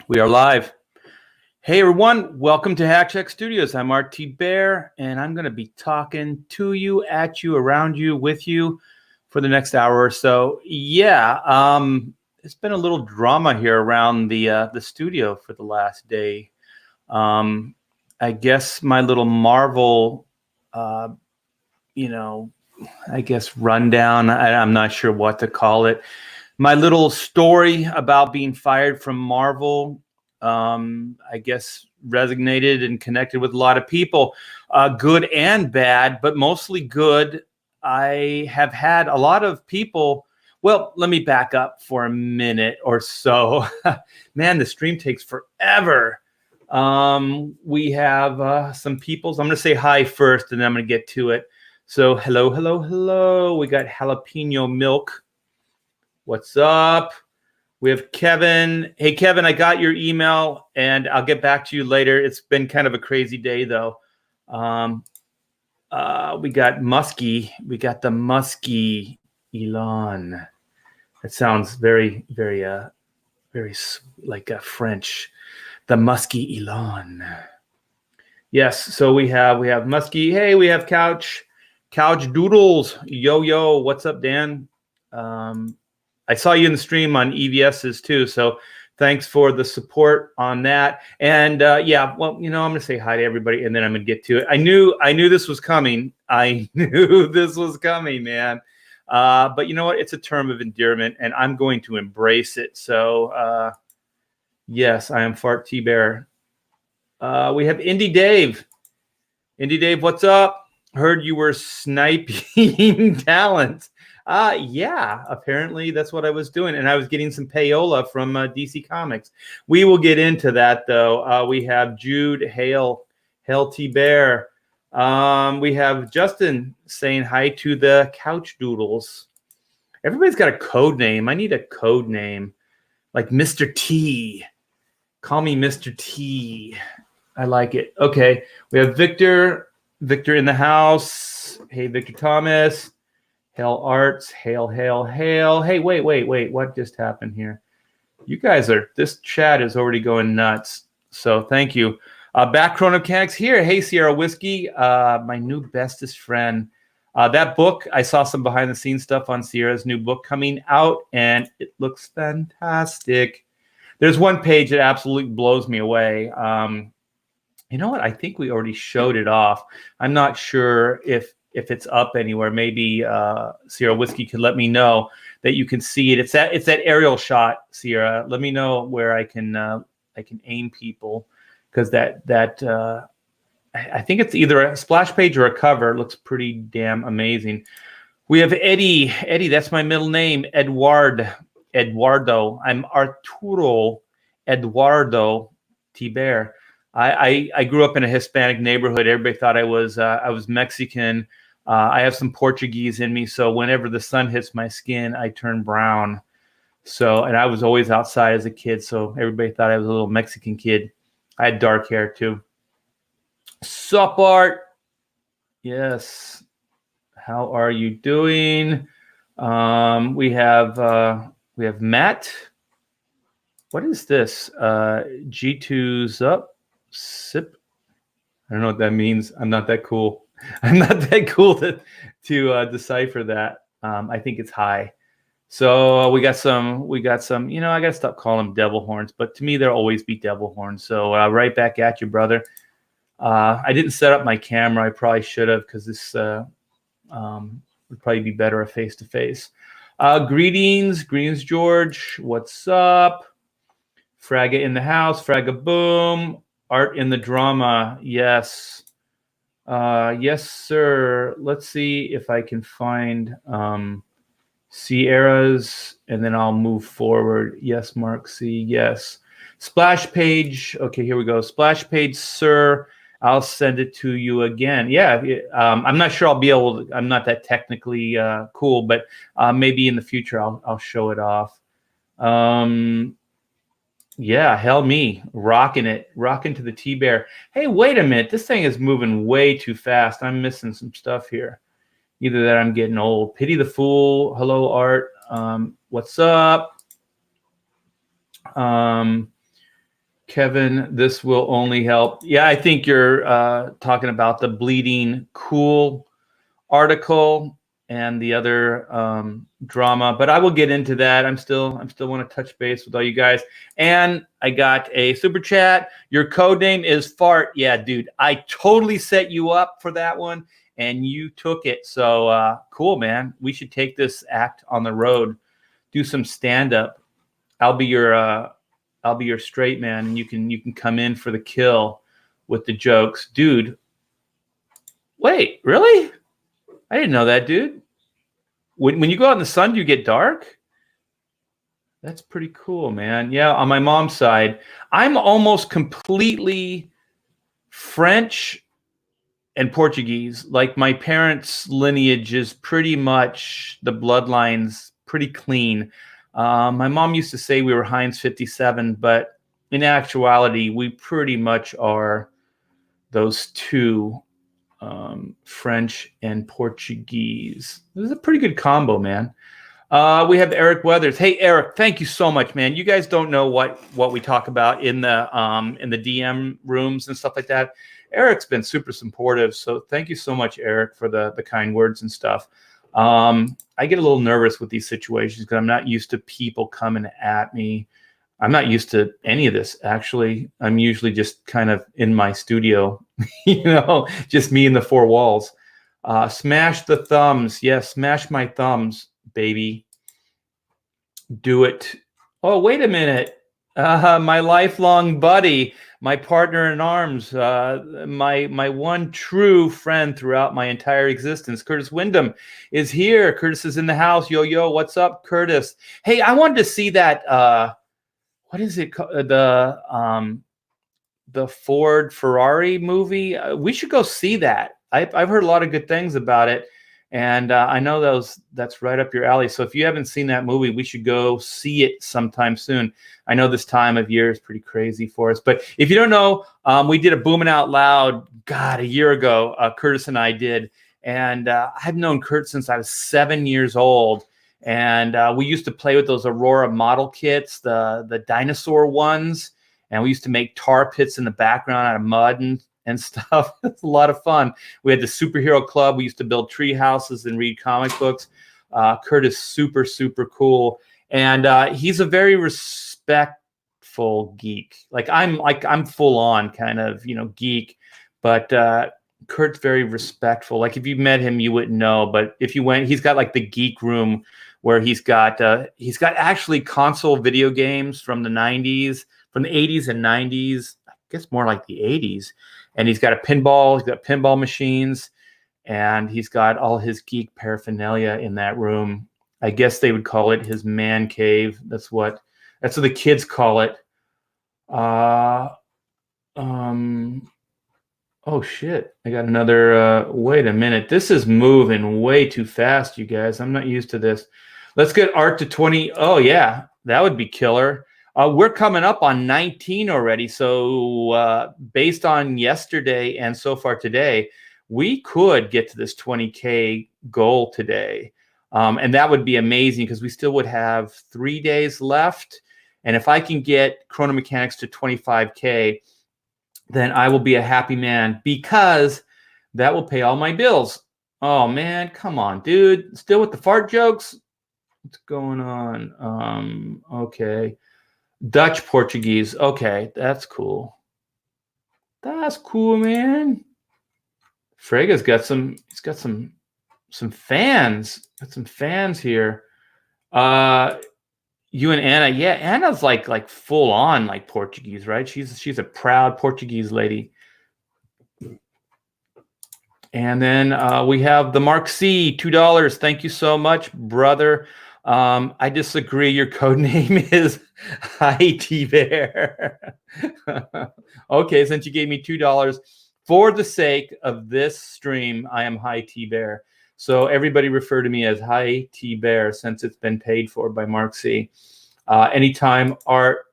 We are live. Hey everyone, welcome to Hack Check Studios. I'm RT Bear, and I'm going to be talking to you, at you, around you, with you for the next hour or so. It's been a little drama here around the studio for the last day. I guess my little Marvel, uh, you know, I guess rundown. I'm not sure what to call it. My little story about being fired from Marvel, I guess, resonated and connected with a lot of people, good and bad, but mostly good. I have had a lot of people. Well, let me back up for a minute or so. Man, the stream takes forever. We have some people. So I'm going to say hi first, and then I'm going to get to it. So hello, hello, hello. We got Jalapeno Milk. What's up? We have Kevin. Hey, Kevin, I got your email, and I'll get back to you later. It's been kind of a crazy day, though. We got Muskie. We got the Muskie Elon. That sounds very, very, very like French. The Muskie Elon. Yes. So we have Muskie. Hey, we have Couch Doodles. Yo. What's up, Dan? I saw you in the stream on EVS's too, so thanks for the support on that. And I'm going to say hi to everybody, and then I'm going to get to it. I knew this was coming. I knew this was coming, man. But you know what? It's a term of endearment, and I'm going to embrace it. So, yes, I am Fart T-Bear. We have Indie Dave. Indie Dave, what's up? Heard you were sniping talent. Yeah, apparently that's what I was doing. And I was getting some payola from DC Comics. We will get into that, though. We have Jude, Hail T Bear. We have Justin saying hi to the Couch Doodles. Everybody's got a code name. I need a code name. Like Mr. T. Call me Mr. T. I like it. Okay. We have Victor in the house. Hey, Victor Thomas. Hail Arts, hail. Hey, wait. What just happened here? You guys this chat is already going nuts. So thank you. Back Chronocanics here. Hey, Sierra Whiskey, my new bestest friend. That book, I saw some behind the scenes stuff on Sierra's new book coming out, and it looks fantastic. There's one page that absolutely blows me away. You know what? I think we already showed it off. I'm not sure if it's up anywhere. Maybe Sierra Whiskey could let me know that you can see it. It's that aerial shot, Sierra. Let me know where I can aim people, because I think it's either a splash page or a cover. It looks pretty damn amazing. We have Eddie. Eddie, that's my middle name. Eduardo. I'm Arturo Eduardo T. Bear. I grew up in a Hispanic neighborhood. Everybody thought I was Mexican. I have some Portuguese in me, so whenever the sun hits my skin, I turn brown. So, and I was always outside as a kid, so everybody thought I was a little Mexican kid. I had dark hair too. Sup, Art? Yes. How are you doing? We have Matt. What is this? G2's up. Sip. I don't know what that means. I'm not that cool. I'm not that cool to decipher that. I think it's high. So we got some. I gotta stop calling them devil horns, but to me there'll always be devil horns. So right back at you, brother. I didn't set up my camera. I probably should have, because this would probably be better a face to face. Greetings, George. What's up? Fragga in the house. Fragga boom. Art in the drama. Yes. Yes, sir. Let's see if I can find Sierra's, and then I'll move forward. Yes, Mark C. Yes. Splash page. Okay, here we go. Splash page, sir. I'll send it to you again. Yeah, I'm not sure I'll be able to. I'm not that technically cool, but maybe in the future I'll show it off. Yeah, hell me, rocking to the T-Bear. Hey, wait a minute, this thing is moving way too fast. I'm missing some stuff here. Either that, I'm getting old. Pity the fool. Hello, Art. What's up? Kevin, this will only help. Yeah, I think you're talking about the Bleeding Cool article and the other drama, but I will get into that. I'm still want to touch base with all you guys. And I got a super chat. Your code name is Fart. Yeah, dude, I totally set you up for that one, and you took it. So cool, man. We should take this act on the road, do some stand up. I'll be your straight man, and you can come in for the kill with the jokes, dude. Wait, really? I didn't know that, dude. When you go out in the sun, do you get dark? That's pretty cool, man. Yeah, on my mom's side, I'm almost completely French and Portuguese. Like my parents' lineage is pretty much the bloodlines pretty clean. My mom used to say we were Heinz 57, but in actuality, we pretty much are those two. French and Portuguese. This is a pretty good combo, man. We have Eric Weathers. Hey, Eric, thank you so much, man. You guys don't know what we talk about in the DM rooms and stuff like that. Eric's been super supportive, so thank you so much, Eric, for the kind words and stuff. I get a little nervous with these situations because I'm not used to people coming at me. I'm not used to any of this, actually. I'm usually just kind of in my studio, just me in the four walls. Smash the thumbs. Yes, smash my thumbs, baby. Do it. Oh, wait a minute. My lifelong buddy, my partner in arms, my one true friend throughout my entire existence, Curtis Wyndham, is here. Curtis is in the house. Yo, what's up, Curtis? Hey, I wanted to see that... what is it called? The Ford Ferrari movie. We should go see that. I've heard a lot of good things about it, and I know that's right up your alley. So if you haven't seen that movie, we should go see it sometime soon. I know this time of year is pretty crazy for us, but if you don't know, we did a Booming Out Loud, a year ago. Curtis and I did, and I've known Kurt since I was 7 years old. And we used to play with those Aurora model kits, the dinosaur ones. And we used to make tar pits in the background out of mud and stuff. It's a lot of fun. We had the superhero club. We used to build tree houses and read comic books. Kurt is super, super cool. And he's a very respectful geek. I'm full on kind of, geek. But Kurt's very respectful. Like if you met him, you wouldn't know. But if you went, he's got like the geek room where he's got actually console video games from the 90s, from the 80s and 90s, I guess more like the 80s. And he's got he's got pinball machines, and he's got all his geek paraphernalia in that room. I guess they would call it his man cave. That's what the kids call it. Oh shit, I got another, wait a minute. This is moving way too fast, you guys. I'm not used to this. Let's get Art to 20. Oh yeah, that would be killer. We're coming up on 19 already. So based on yesterday and so far today, we could get to this 20K goal today. And that would be amazing because we still would have 3 days left. And if I can get Chrono Mechanics to 25K, then I will be a happy man because that will pay all my bills. Oh man, come on, dude. Still with the fart jokes? What's going on? Okay. Dutch Portuguese. Okay, that's cool. That's cool, man. Frega's got some fans. Got some fans here. You and Anna, yeah, Anna's like full on like Portuguese, right? She's a proud Portuguese lady. And then we have the Mark C, $2. Thank you so much, brother. I disagree. Your code name is Hi T Bear. Okay, since you gave me $2, for the sake of this stream, I am Hi T Bear. So everybody refer to me as Hi T Bear since it's been paid for by Mark C. Anytime, Art.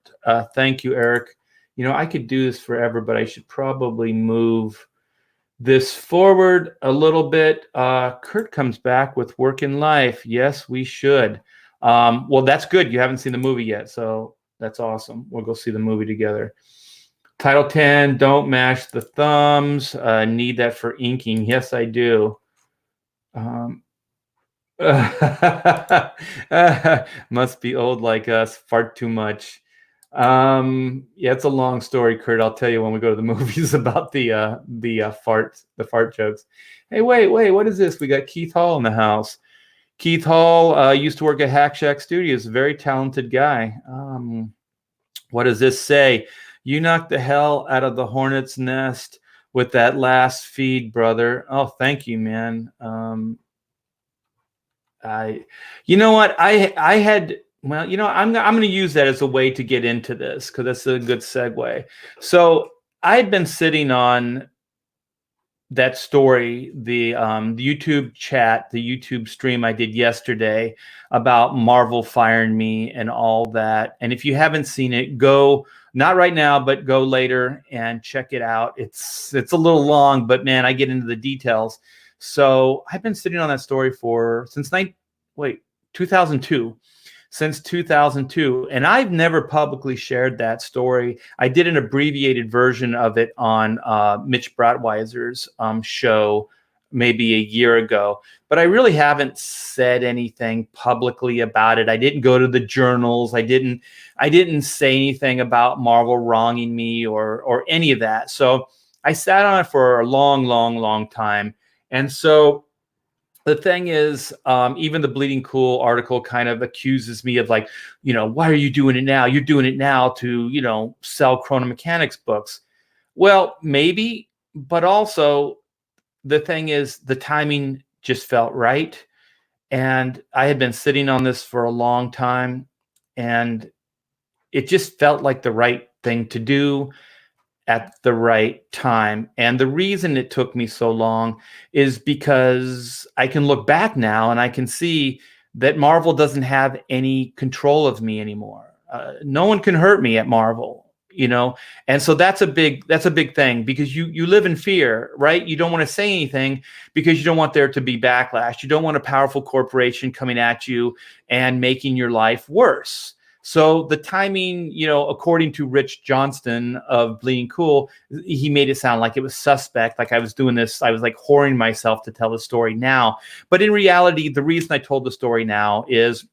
Thank you, Eric. I could do this forever, but I should probably move this forward a little bit. Kurt comes back with Work in Life. Yes, we should. Well, that's good. You haven't seen the movie yet, so that's awesome. We'll go see the movie together. Title 10, don't mash the thumbs. Need that for inking. Yes, I do. Must be old like us. Fart too much. Yeah, it's a long story, Kurt. I'll tell you when we go to the movies about the fart jokes. Hey, wait, what is this? We got Keith Hall in the house. Keith Hall used to work at Hack Shack Studios. Very talented guy. What does this say? You knocked the hell out of the hornet's nest with that last feed, brother. Oh, thank you, man. You know what? I had, well, you know, I'm going to use that as a way to get into this because that's a good segue. So I'd been sitting on that story, the YouTube chat, the YouTube stream I did yesterday about Marvel firing me and all that. And if you haven't seen it, go, not right now, but go later and check it out. It's a little long, but man, I get into the details. So I've been sitting on that story since 2002. Since 2002, and I've never publicly shared that story. I did an abbreviated version of it on Mitch Bratweiser's show maybe a year ago, but I really haven't said anything publicly about it. I didn't go to the journals. I didn't say anything about Marvel wronging me or any of that. So I sat on it for a long time, and so the thing is, even the Bleeding Cool article kind of accuses me of like, you know, why are you doing it now? You're doing it now to, you know, sell Chrono Mechanics books. Well, maybe, but also the thing is the timing just felt right. And I had been sitting on this for a long time and it just felt like the right thing to do at the right time. And the reason it took me so long is because I can look back now and I can see that Marvel doesn't have any control of me anymore. No one can hurt me at Marvel, you know? And so that's a big thing because you live in fear, right? You don't want to say anything because you don't want there to be backlash. You don't want a powerful corporation coming at you and making your life worse. So the timing, you know, according to Rich Johnston of Bleeding Cool, he made it sound like it was suspect, like I was doing this, I was like whoring myself to tell the story now. But in reality, the reason I told the story now is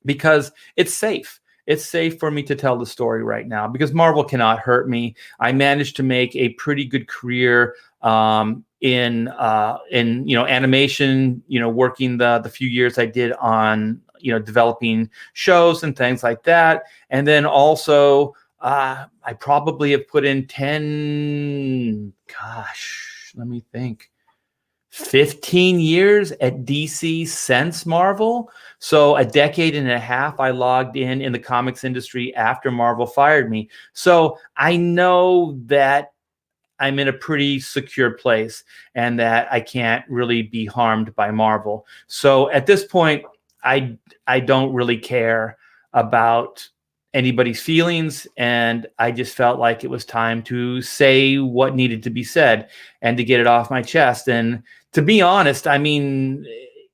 because it's safe. It's safe for me to tell the story right now because Marvel cannot hurt me. I managed to make a pretty good career in you know, animation, you know, working the few years I did on, you know, developing shows and things like that. And then also I probably have put in 15 years at DC since Marvel. So a decade and a half I logged in the comics industry after Marvel fired me. So I know that I'm in a pretty secure place and that I can't really be harmed by Marvel. So at this point, I don't really care about anybody's feelings, and I just felt like it was time to say what needed to be said and to get it off my chest. And to be honest, I mean,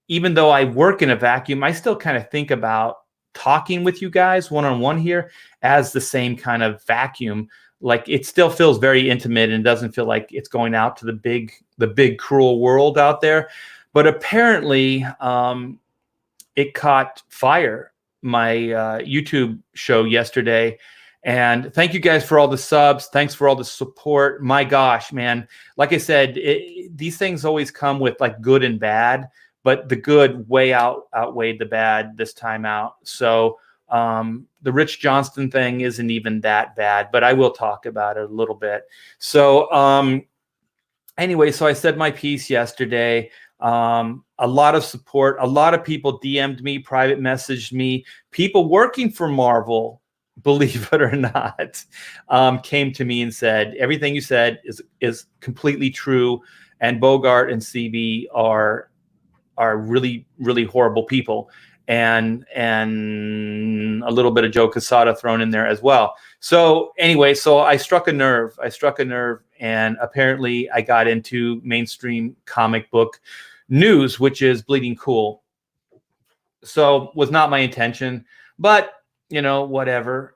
even though I work in a vacuum, I still kind of think about talking with you guys one-on-one here as the same kind of vacuum. Like it still feels very intimate and doesn't feel like it's going out to the big cruel world out there. But apparently it caught fire, my YouTube show yesterday. And thank you guys for all the subs. Thanks for all the support. My gosh, man. Like I said, these things always come with like good and bad, but the good outweighed the bad this time out. So the Rich Johnston thing isn't even that bad, but I will talk about it a little bit. So anyway, so I said my piece yesterday. A lot of support. A lot of people DM'd me, private messaged me. People working for Marvel, believe it or not, came to me and said, everything you said is completely true. And Bogart and CB are really, really horrible people. And a little bit of Joe Quesada thrown in there as well. So anyway, so I struck a nerve. And apparently I got into mainstream comic book news, which is Bleeding Cool. So was not my intention, but you know, whatever.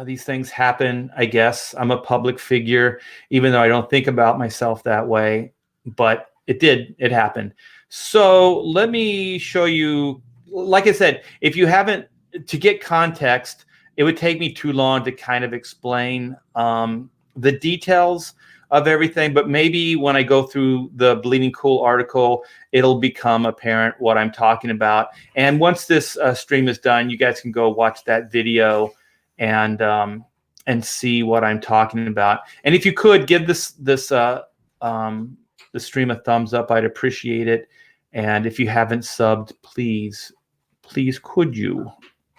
these things happen, I guess. I'm a public figure, even though I don't think about myself that way, but it did. It happened. So let me show you, like I said, if you haven't, to get context, it would take me too long to kind of explain the details of everything, but maybe when I go through the Bleeding Cool article, it'll become apparent what I'm talking about. And once this stream is done, you guys can go watch that video and see what I'm talking about. And if you could give the stream a thumbs up, I'd appreciate it. And if you haven't subbed, please could you?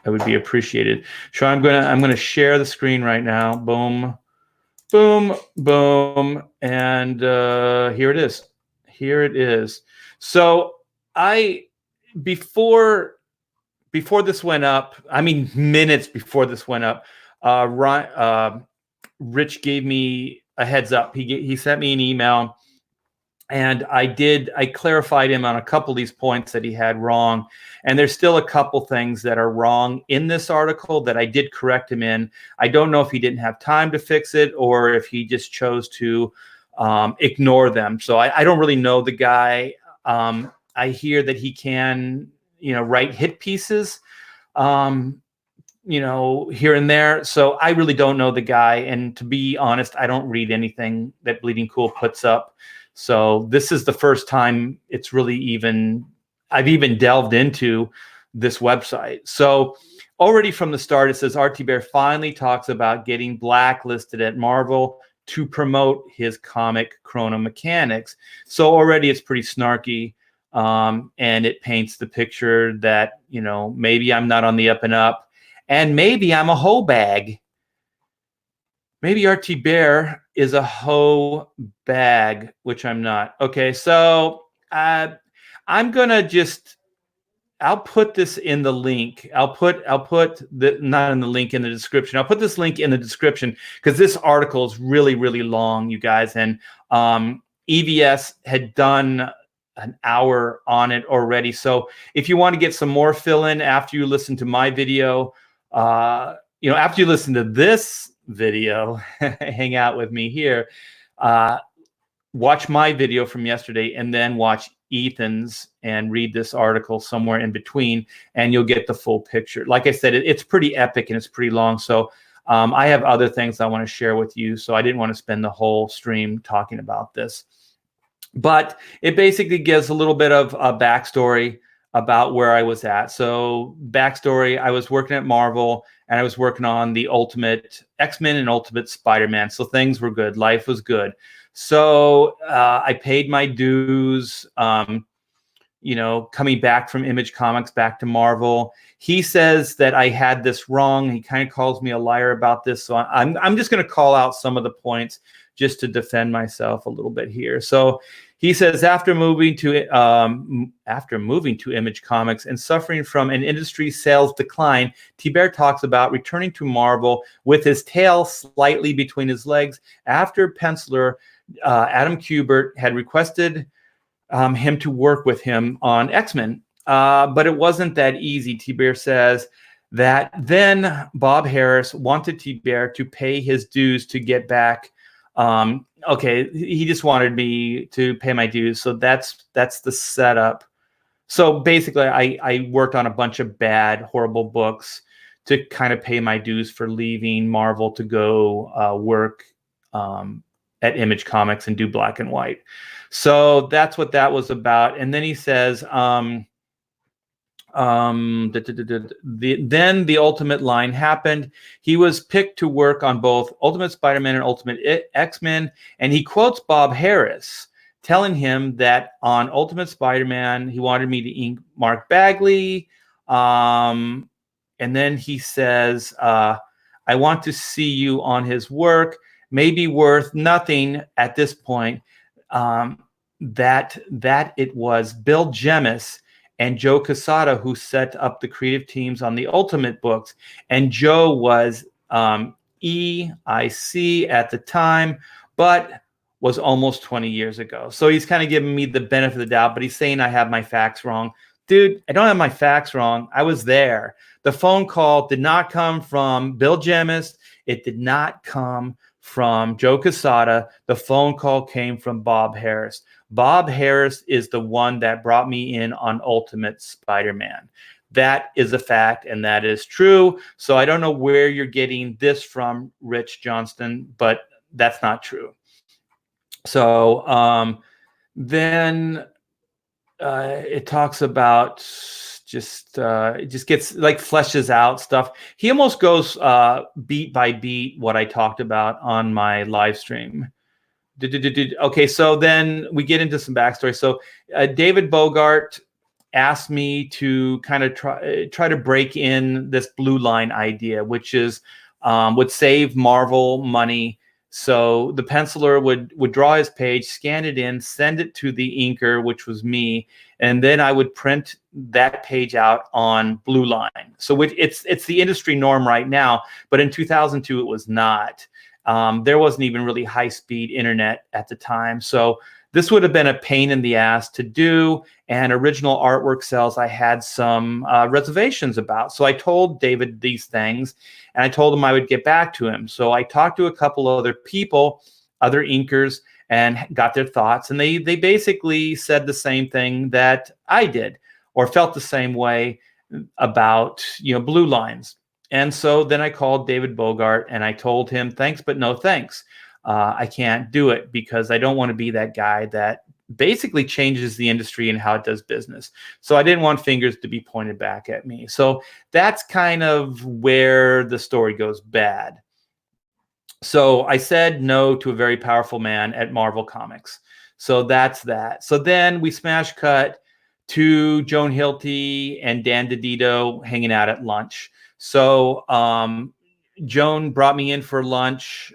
That would be appreciated. So I'm gonna share the screen right now. Boom, boom, boom, and here it is. Here it is. So before this went up, I mean minutes before this went up, Rich gave me a heads up. He sent me an email, and I clarified him on a couple of these points that he had wrong. And there's still a couple things that are wrong in this article that I did correct him in. I don't know if he didn't have time to fix it or if he just chose to ignore them. So I don't really know the guy. I hear that he can, write hit pieces, here and there. So I really don't know the guy. And to be honest, I don't read anything that Bleeding Cool puts up. So this is the first time it's really I've even delved into this website. So already from the start, it says RT Bear finally talks about getting blacklisted at Marvel to promote his comic Chrono Mechanics. So already it's pretty snarky. And it paints the picture that, maybe I'm not on the up and up, and maybe I'm a hoe bag. Maybe RT Bear is a hoe bag, which I'm not. Okay, so I'm gonna I'll put this in the link. I'll put not in the link, in the description. I'll put this link in the description because this article is really, really long, you guys. And EVS had done an hour on it already. So if you want to get some more fill in after you listen to my video, after you listen to this video, hang out with me here, watch my video from yesterday and then watch Ethan's and read this article somewhere in between, and you'll get the full picture. Like I said, it's pretty epic and it's pretty long. So I have other things I want to share with you. So I didn't want to spend the whole stream talking about this. But it basically gives a little bit of a backstory about where I was at. So backstory, I was working at Marvel and I was working on the Ultimate X-Men and Ultimate Spider-Man. So things were good. Life was good. So I paid my dues, coming back from Image Comics back to Marvel. He says that I had this wrong. He kind of calls me a liar about this. So I'm just going to call out some of the points just to defend myself a little bit here. So he says, after moving to Image Comics and suffering from an industry sales decline, T-Bear talks about returning to Marvel with his tail slightly between his legs after penciler Adam Kubert had requested him to work with him on X-Men. But it wasn't that easy. T-Bear says that then Bob Harris wanted T-Bear to pay his dues to get back. Okay, he just wanted me to pay my dues. So that's the setup. So basically, I worked on a bunch of bad, horrible books to kind of pay my dues for leaving Marvel to go work at Image Comics and do black and white. So that's what that was about. And then he says, then the Ultimate line happened. He was picked to work on both Ultimate Spider-Man and Ultimate X-Men, and he quotes Bob Harris telling him that on Ultimate Spider-Man he wanted me to ink Mark Bagley, and then he says, I want to see you on his work, maybe worth nothing at this point. That it was Bill Jemas and Joe Quesada who set up the creative teams on the Ultimate books. And Joe was EIC at the time, but was almost 20 years ago. So he's kind of giving me the benefit of the doubt, but he's saying I have my facts wrong. dude, I don't have my facts wrong. I was there. The phone call did not come from Bill Jemis. It did not come from Joe Quesada. The phone call came from Bob Harris. Bob Harris is the one that brought me in on Ultimate Spider-Man. That is a fact, and that is true. So I don't know where you're getting this from, Rich Johnston, but that's not true. So then it talks about it just gets like fleshes out stuff. He almost goes beat by beat what I talked about on my live stream. Okay, so then we get into some backstory. So David Bogart asked me to kind of try to break in this blue line idea, which is would save Marvel money. So the penciler would draw his page, scan it in, send it to the inker, which was me, and then I would print that page out on blue line. So it's the industry norm right now, but in 2002 it was not. There wasn't even really high-speed internet at the time. So this would have been a pain in the ass to do, and original artwork sales I had some reservations about. So I told David these things, and I told him I would get back to him. So I talked to a couple other people, other inkers, and got their thoughts. And they basically said the same thing that I did, or felt the same way about, blue lines. And so then I called David Bogart, and I told him, thanks, but no thanks. I can't do it because I don't want to be that guy that basically changes the industry and how it does business. So I didn't want fingers to be pointed back at me. So that's kind of where the story goes bad. So I said no to a very powerful man at Marvel Comics. So that's that. So then we smash cut to Joan Hilty and Dan DiDio hanging out at lunch. So Joan brought me in for lunch.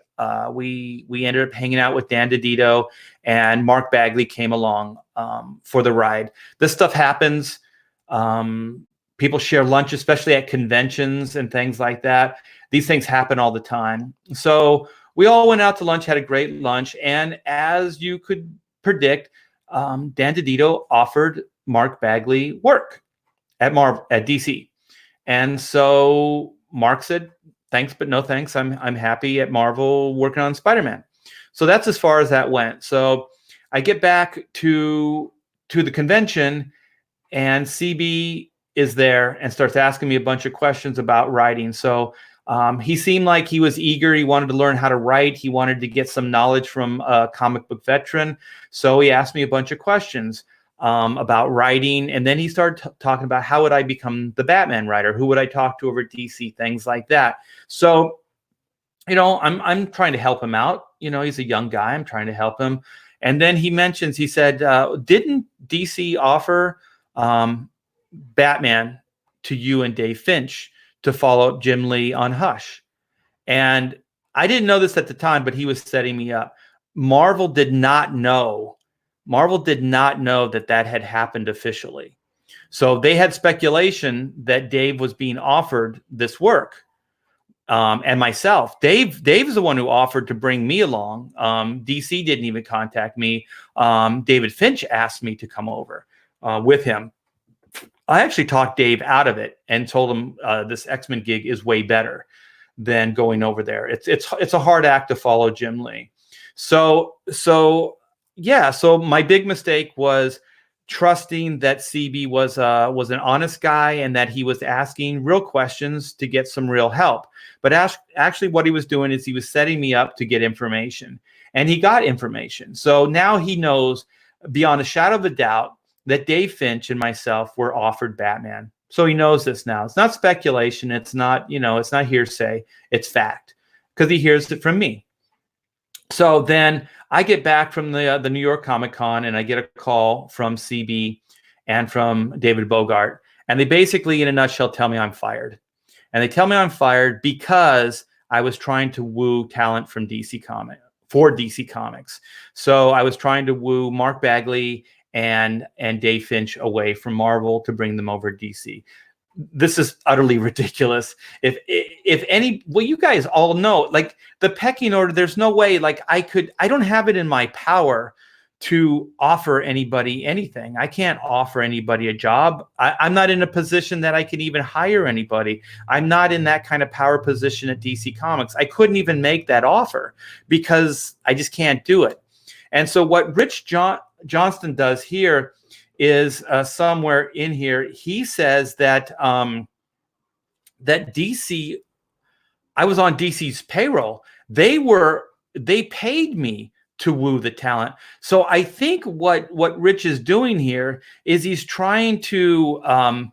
We ended up hanging out with Dan DiDio, and Mark Bagley came along for the ride. This stuff happens. People share lunch, especially at conventions and things like that. These things happen all the time. So we all went out to lunch, had a great lunch, and as you could predict, Dan DiDio offered Mark Bagley work at DC. And so Mark said, thanks, but no thanks. I'm happy at Marvel working on Spider-Man. So that's as far as that went. So I get back to the convention, and CB is there and starts asking me a bunch of questions about writing. So he seemed like he was eager. He wanted to learn how to write. He wanted to get some knowledge from a comic book veteran. So he asked me a bunch of questions about writing. And then he started talking about how would I become the Batman writer? Who would I talk to over at DC? Things like that. So, I'm trying to help him out. He's a young guy. I'm trying to help him. And then he said, didn't DC offer Batman to you and Dave Finch to follow up Jim Lee on Hush? And I didn't know this at the time, but he was setting me up. Marvel did not know that had happened officially. So they had speculation that Dave was being offered this work. And myself, Dave is the one who offered to bring me along. DC didn't even contact me. David Finch asked me to come over with him. I actually talked Dave out of it and told him this X-Men gig is way better than going over there. It's a hard act to follow Jim Lee. So my big mistake was trusting that CB was an honest guy and that he was asking real questions to get some real help. But actually what he was doing is he was setting me up to get information, and he got information. So now he knows beyond a shadow of a doubt that Dave Finch and myself were offered Batman. So he knows this now. It's not speculation. It's not, it's not hearsay. It's fact, because he hears it from me. So then I get back from the New York Comic Con, and I get a call from CB and from David Bogart. And they basically, in a nutshell, tell me I'm fired. And they tell me I'm fired because I was trying to woo talent from DC Comics. So I was trying to woo Mark Bagley and Dave Finch away from Marvel to bring them over to DC. This is utterly ridiculous. You guys all know, like, the pecking order, there's no way, like, I don't have it in my power to offer anybody anything. I can't offer anybody a job. I'm not in a position that I can even hire anybody. I'm not in that kind of power position at DC Comics. I couldn't even make that offer because I just can't do it. And so what Rich Johnston does here is somewhere in here, he says that that DC, I was on DC's payroll. They paid me to woo the talent. So I think what Rich is doing here is he's trying to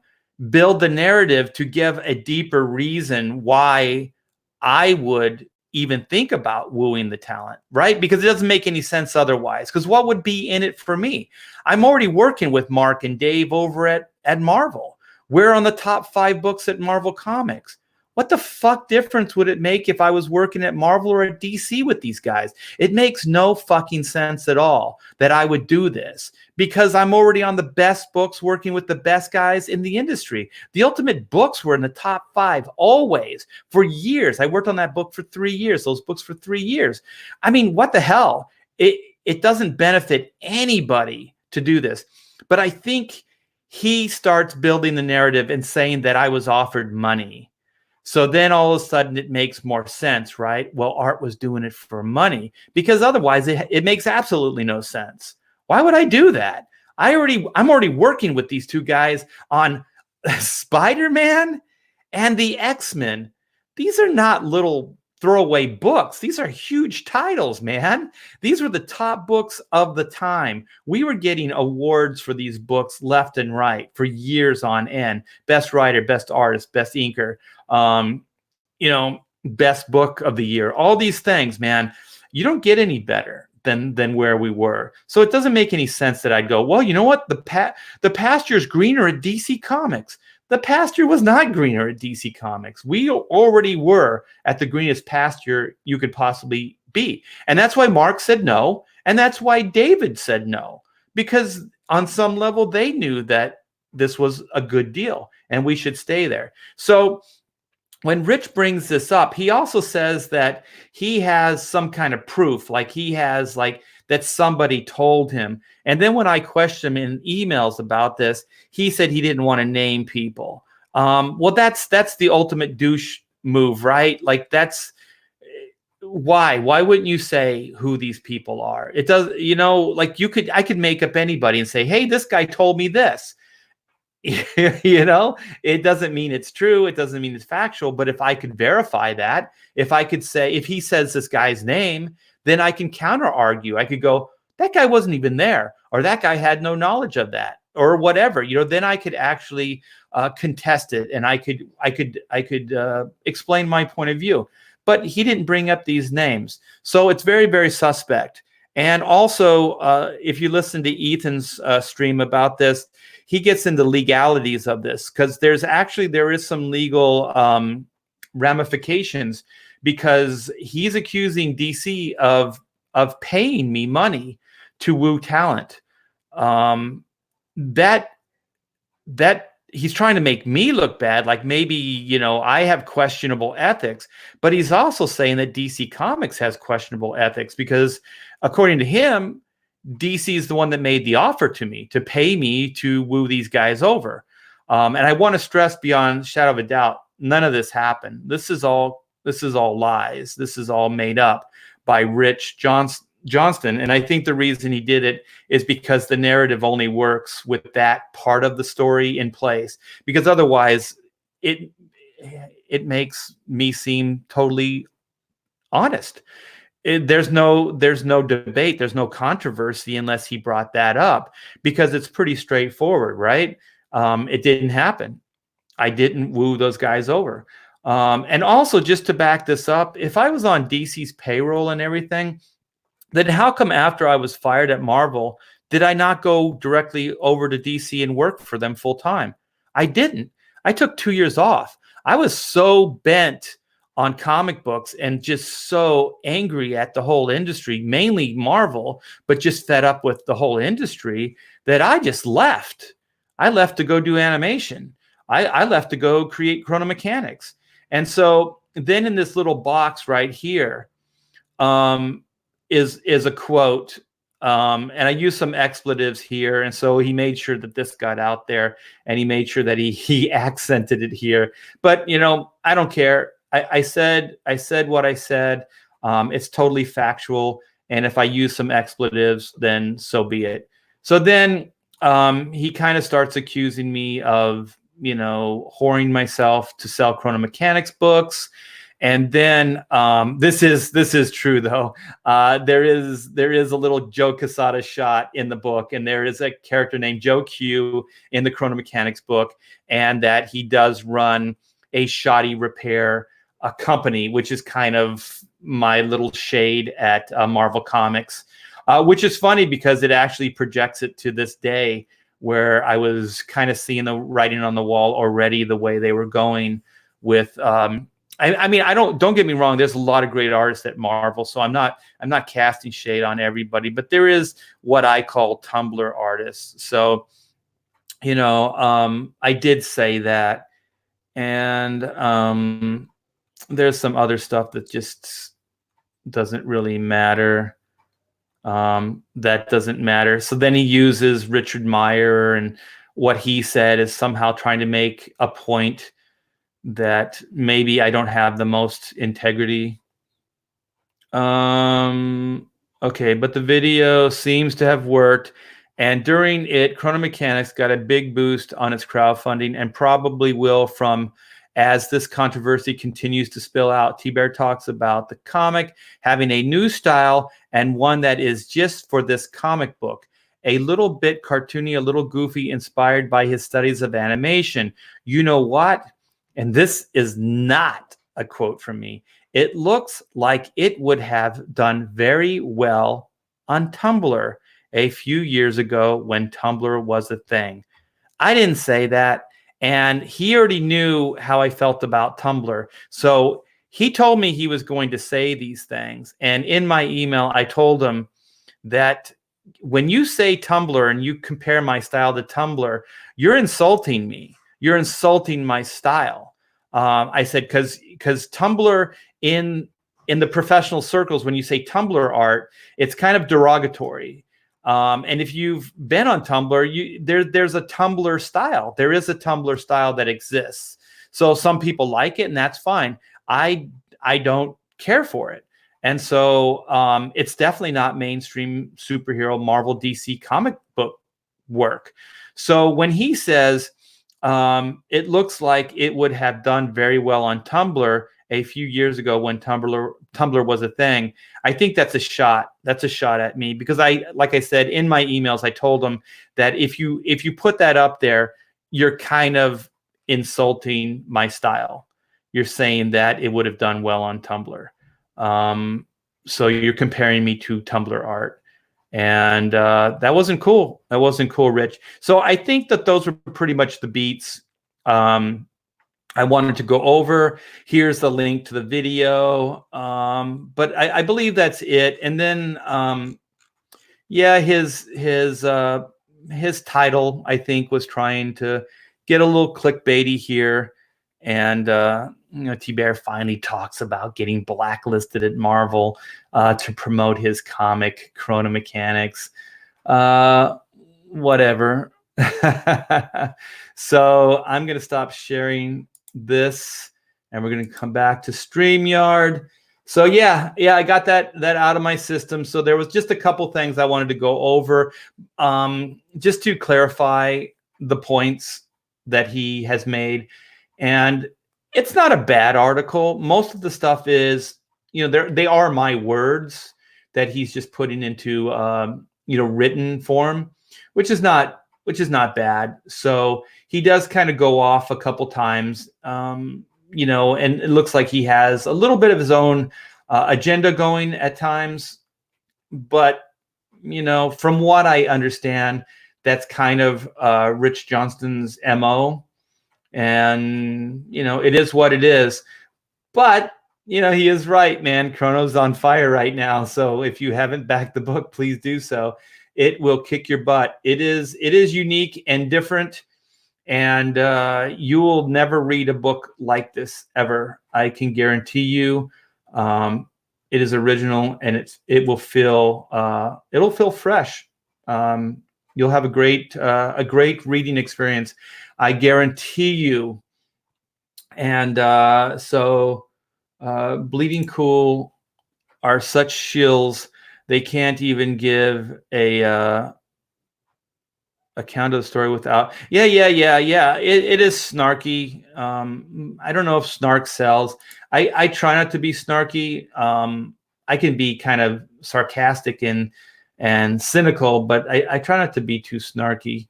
build the narrative to give a deeper reason why I would even think about wooing the talent, right? Because it doesn't make any sense otherwise. Because what would be in it for me? I'm already working with Mark and Dave over at Marvel. We're on the top 5 books at Marvel Comics. What the fuck difference would it make if I was working at Marvel or at DC with these guys? It makes no fucking sense at all that I would do this because I'm already on the best books working with the best guys in the industry. The Ultimate books were in the top 5 always for years. I worked on that book for 3 years, those books for 3 years. I mean, what the hell? It doesn't benefit anybody to do this. But I think he starts building the narrative and saying that I was offered money. So then all of a sudden it makes more sense, right? Well, Art was doing it for money because otherwise it makes absolutely no sense. Why would I do that? I'm already working with these 2 guys on Spider-Man and the X-Men. These are not little throwaway books. These are huge titles, man. These were the top books of the time. We were getting awards for these books left and right for years on end. Best writer, best artist, best inker, best book of the year. All these things, man. You don't get any better than where we were. So it doesn't make any sense that I'd go, well, you know what? The pasture's greener at DC Comics. The pasture was not greener at DC Comics. We already were at the greenest pasture you could possibly be. And that's why Mark said no. And that's why David said no. Because on some level, they knew that this was a good deal and we should stay there. So when Rich brings this up, he also says that he has some kind of proof, that somebody told him. And then when I questioned him in emails about this, he said he didn't want to name people. Well, that's the ultimate douche move, right? Like that's why wouldn't you say who these people are? It does, I could make up anybody and say, hey, this guy told me this. It doesn't mean it's true. It doesn't mean it's factual. But if I could verify that, if I could say, if he says this guy's name, then I can counter argue. I could go, that guy wasn't even there, or that guy had no knowledge of that, or whatever. Then I could actually contest it, and I could explain my point of view. But he didn't bring up these names, so it's very, very suspect. And also, if you listen to Ethan's stream about this, he gets into legalities of this because there is some legal ramifications because he's accusing DC of paying me money to woo talent. That he's trying to make me look bad, like maybe, I have questionable ethics, but he's also saying that DC Comics has questionable ethics because according to him, DC is the one that made the offer to me to pay me to woo these guys over. And I want to stress beyond shadow of a doubt, none of this happened. This is all lies. This is all made up by Rich Johnston. And I think the reason he did it is because the narrative only works with that part of the story in place, because otherwise it makes me seem totally honest. There's no debate, there's no controversy unless he brought that up, because it's pretty straightforward, right? It didn't happen. I didn't woo those guys over. And also, just to back this up, if I was on DC's payroll and everything, then how come after I was fired at Marvel, did I not go directly over to DC and work for them full time? I didn't. I took 2 years off. I was so bent on comic books and just so angry at the whole industry, mainly Marvel, but just fed up with the whole industry, that I just left. I left to go do animation. I left to go create Chrono Mechanics. And so then in this little box right here is a quote and I used some expletives here, and so he made sure that this got out there, and he made sure that he accented it here. But I don't care. I said what I said. It's totally factual, and if I use some expletives, then so be it. So then he kind of starts accusing me of whoring myself to sell chronomechanics books. And then this is true though. There is a little Joe Quesada shot in the book, and there is a character named Joe Q in the chronomechanics book, and that he does run a shoddy repair company, which is kind of my little shade at Marvel Comics, which is funny because it actually projects it to this day, where I was kind of seeing the writing on the wall already, the way they were going with. I mean, don't get me wrong. There's a lot of great artists at Marvel, so I'm not casting shade on everybody, but there is what I call Tumblr artists. So, I did say that, and there's some other stuff that just doesn't really matter. That doesn't matter. So then he uses Richard Meyer, and what he said is somehow trying to make a point that maybe I don't have the most integrity. Okay, but the video seems to have worked, and during it, Chronomechanics got a big boost on its crowdfunding, and probably will from as this controversy continues to spill out. T-Bear talks about the comic having a new style, and one that is just for this comic book. A little bit cartoony, a little goofy, inspired by his studies of animation. You know what? And this is not a quote from me. It looks like it would have done very well on Tumblr a few years ago when Tumblr was a thing. I didn't say that, and he already knew how I felt about Tumblr. So he told me he was going to say these things. And in my email, I told him that when you say Tumblr and you compare my style to Tumblr, you're insulting me. You're insulting my style. I said, because Tumblr in the professional circles, when you say Tumblr art, it's kind of derogatory. And if you've been on Tumblr, there's a Tumblr style. There is a Tumblr style that exists. So some people like it, and that's fine. I don't care for it. And so it's definitely not mainstream superhero Marvel DC comic book work. So when he says it looks like it would have done very well on Tumblr a few years ago when Tumblr was a thing, I think that's a shot. That's a shot at me, because like I said in my emails, I told him that if you put that up there, you're kind of insulting my style. You're saying that it would have done well on Tumblr. So you're comparing me to Tumblr art. And that wasn't cool. That wasn't cool, Rich. So I think that those were pretty much the beats I wanted to go over. Here's the link to the video. But I believe that's it. And then, yeah, his title, I think, was trying to get a little clickbaity here. And, T-Bear finally talks about getting blacklisted at Marvel to promote his comic, Chronomechanics. Whatever. So I'm going to stop sharing this, and we're going to come back to StreamYard. So yeah, I got that out of my system. So there was just a couple things I wanted to go over, just to clarify the points that he has made. And it's not a bad article. Most of the stuff is, they are my words that he's just putting into, written form, which is not bad. So he does kind of go off a couple times, and it looks like he has a little bit of his own agenda going at times. But, from what I understand, that's kind of Rich Johnston's MO. And, it is what it is. But, he is right, man. Chrono's on fire right now. So if you haven't backed the book, please do so. It will kick your butt. It is unique and different. And you will never read a book like this ever. I can guarantee you. It is original, and it will feel it'll feel fresh. You'll have a great reading experience, I guarantee you. And so Bleeding Cool are such shills, they can't even give a account of the story without. Yeah. It is snarky. I don't know if snark sells. I try not to be snarky. I can be kind of sarcastic and cynical, but I try not to be too snarky.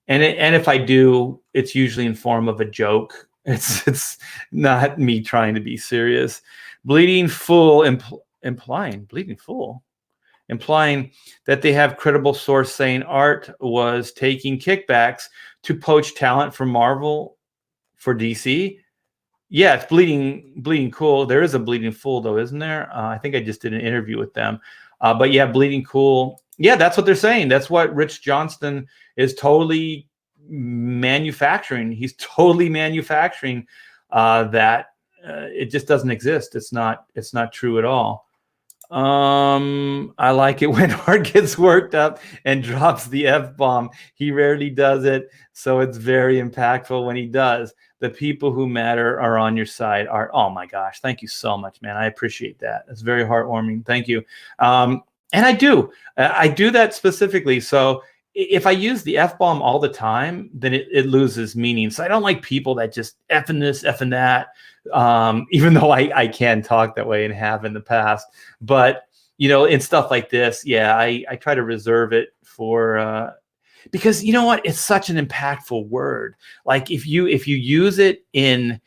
And if I do, it's usually in form of a joke. It's not me trying to be serious. Bleeding Fool implying that they have credible source saying Art was taking kickbacks to poach talent from Marvel for DC. Yeah, it's Bleeding Cool. There is a Bleeding Fool though, isn't there? I think I just did an interview with them. But yeah, Bleeding Cool. Yeah, that's what they're saying. That's what Rich Johnston is totally manufacturing. He's totally manufacturing that. It just doesn't exist. It's not true at all. I like it when Art gets worked up and drops the F-bomb. He rarely does it, so it's very impactful when he does. The people who matter are on your side. Art, oh my gosh, thank you so much, man. I appreciate that. It's very heartwarming. Thank you. And I do that specifically. So if I use the F-bomb all the time, then it loses meaning. So I don't like people that just effing this, effing that, even though I can talk that way and have in the past. But, in stuff like this, yeah, I try to reserve it for, because you know what? It's such an impactful word. Like if you use it in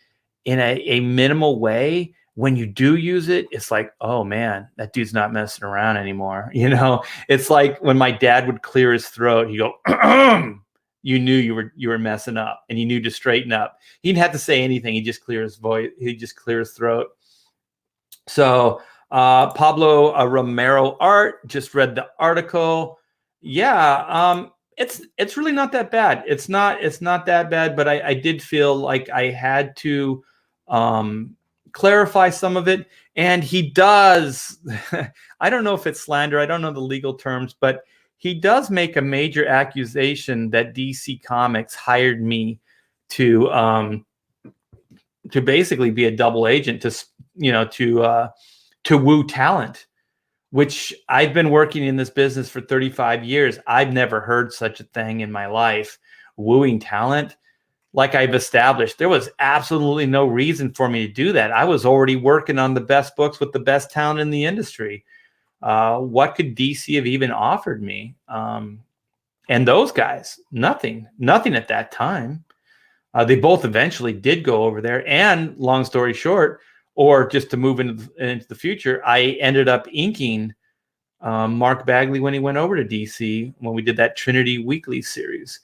a minimal way, when you do use it, it's like, oh man, that dude's not messing around anymore. It's like when my dad would clear his throat, he'd go, you knew you were messing up, and you knew to straighten up. He didn't have to say anything. He just clear his voice. He just clear his throat. So Pablo Romero Art, just read the article. Yeah, it's really not that bad. It's not that bad, but I did feel like I had to clarify some of it. And he does, I don't know if it's slander, I don't know the legal terms, but he does make a major accusation that DC Comics hired me to basically be a double agent to woo talent, which I've been working in this business for 35 years. I've never heard such a thing in my life. Wooing talent. Like I've established, there was absolutely no reason for me to do that. I was already working on the best books with the best talent in the industry. What could DC have even offered me? And those guys, nothing at that time. They both eventually did go over there. And long story short, or just to move into the future, I ended up inking Mark Bagley when he went over to DC when we did that Trinity Weekly series.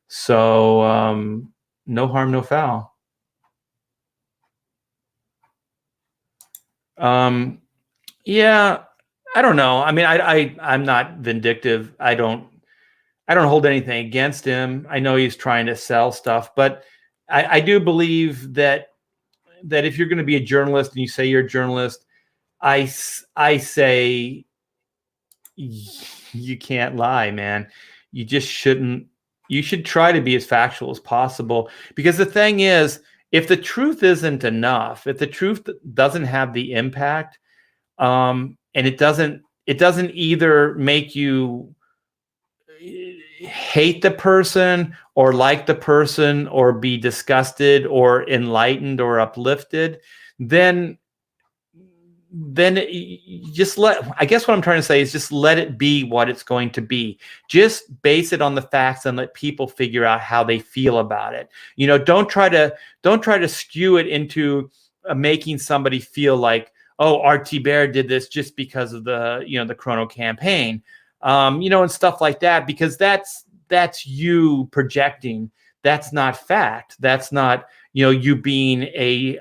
So no harm, no foul. Yeah, I don't know. I mean, I'm not vindictive. I don't hold anything against him. I know he's trying to sell stuff, but I do believe that if you're going to be a journalist and you say you're a journalist, I say you can't lie, man. You just shouldn't. You should try to be as factual as possible, because the thing is, if the truth isn't enough, if the truth doesn't have the impact, and it doesn't either make you hate the person or like the person or be disgusted or enlightened or uplifted, then just I guess what I'm trying to say is just let it be what it's going to be. Just base it on the facts and let people figure out how they feel about it. Don't try to skew it into making somebody feel like, oh, R.T. Bear did this just because of the Chrono campaign, and stuff like that, because that's you projecting. That's not fact. That's not you being a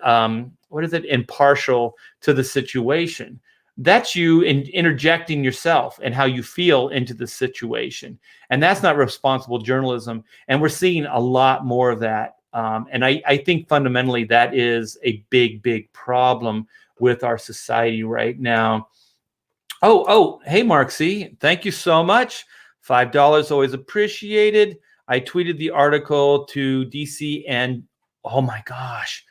impartial to the situation. That's you interjecting yourself and how you feel into the situation. And that's not responsible journalism. And we're seeing a lot more of that. And I think fundamentally that is a big, big problem with our society right now. Oh, hey, Mark C. Thank you so much. $5, always appreciated. I tweeted the article to DC, and oh my gosh,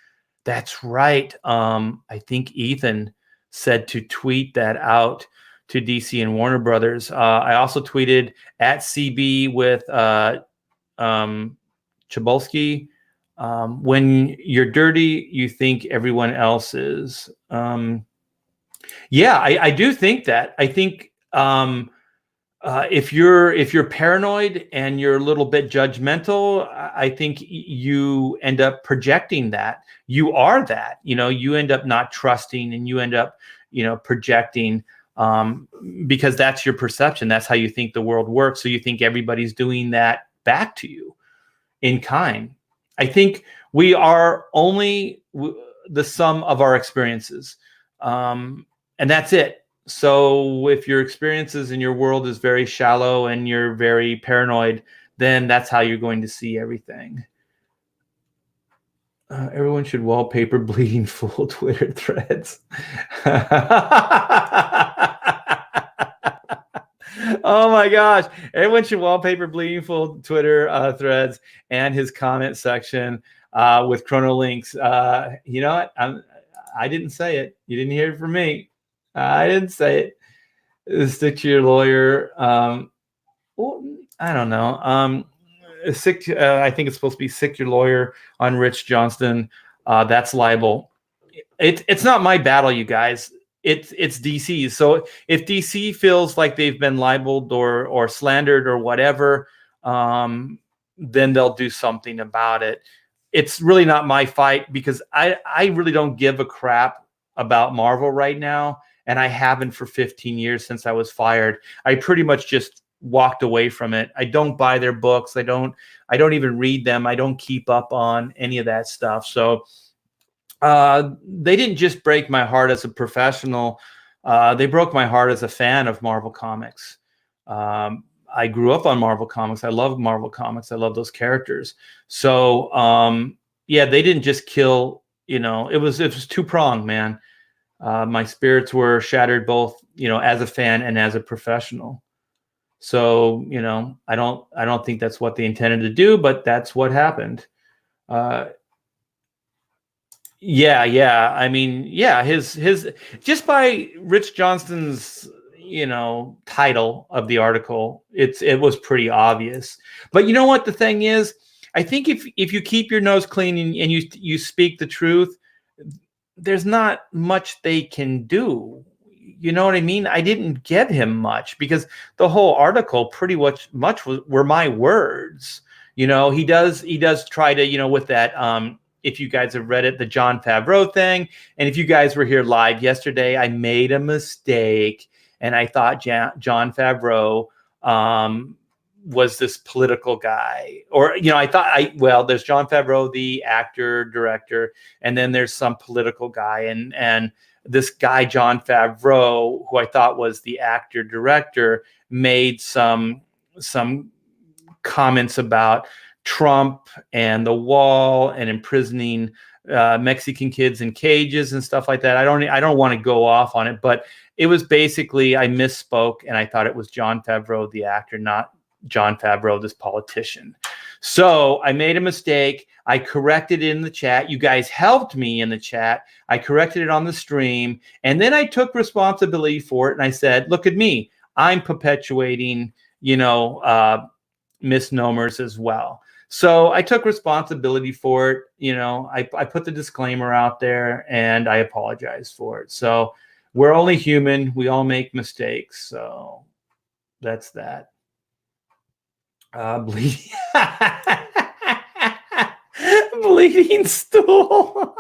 that's right. I think Ethan said to tweet that out to DC and Warner Brothers. I also tweeted at CB with Chabolsky. When you're dirty, you think everyone else is. Yeah, I do think that. I think if you're paranoid and you're a little bit judgmental, I think you end up projecting that. You are that. You end up not trusting, and you end up projecting, because that's your perception. That's how you think the world works. So you think everybody's doing that back to you in kind. I think we are only the sum of our experiences. And that's it. So if your experiences in your world is very shallow and you're very paranoid, then that's how you're going to see everything. Everyone should wallpaper bleeding full Twitter threads. Oh my gosh. Everyone should wallpaper bleeding full Twitter threads and his comment section with chrono links. You know what? I didn't say it. You didn't hear it from me. I didn't say it. Stick to your lawyer. Well, I don't know. I think it's supposed to be sick your lawyer on Rich Johnston. That's libel. It's not my battle, you guys. It's DC's. So if DC feels like they've been libeled or slandered or whatever, then they'll do something about it. It's really not my fight, because I really don't give a crap about Marvel right now. And I haven't for 15 years since I was fired. I pretty much just walked away from it. I don't buy their books. I don't even read them. I don't keep up on any of that stuff. So they didn't just break my heart as a professional. They broke my heart as a fan of Marvel Comics. I grew up on Marvel Comics. I love Marvel Comics. I love those characters. So yeah, they didn't just kill. It was two-pronged, man. My spirits were shattered both, as a fan and as a professional. So, I don't think that's what they intended to do, but that's what happened. Yeah. I mean, yeah, his just by Rich Johnston's, title of the article, it was pretty obvious. But you know what the thing is? I think if you keep your nose clean and you speak the truth, there's not much they can do. You know what I mean? I didn't give him much, because the whole article pretty much were my words. He does try to, with that, if you guys have read it, the Jon Favreau thing. And if you guys were here live yesterday, I made a mistake, and I thought Jon Favreau was this political guy. Or, I thought there's Jon Favreau, the actor, director, and then there's some political guy. And this guy, Jon Favreau, who I thought was the actor, director, made some comments about Trump and the wall and imprisoning Mexican kids in cages and stuff like that. I don't want to go off on it, but it was basically, I misspoke, and I thought it was Jon Favreau, the actor, not Jon Favreau, this politician. So I made a mistake. I corrected it in the chat. You guys helped me in the chat. I corrected it on the stream. And then I took responsibility for it. And I said, look at me. I'm perpetuating, misnomers as well. So I took responsibility for it. I put the disclaimer out there, and I apologize for it. So we're only human. We all make mistakes. So that's that. Bleeding, bleeding stool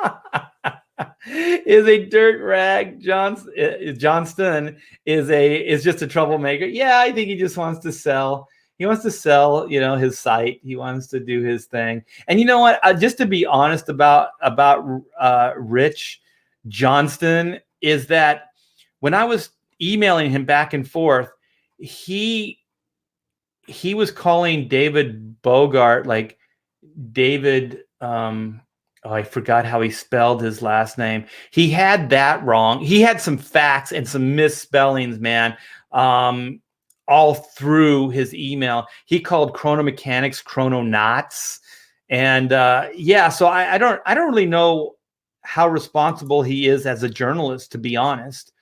is a dirt rag. Johnston is just a troublemaker. Yeah, I think he just wants to sell. He wants to sell, his site. He wants to do his thing. And you know what? Just to be honest about Rich Johnston, is that when I was emailing him back and forth, he was calling David Bogart like David Oh, I forgot how he spelled his last name. He had that wrong. He had some facts and some misspellings, man, all through his email. He called chronomechanics chrononauts. And yeah, so I don't really know how responsible he is as a journalist, to be honest.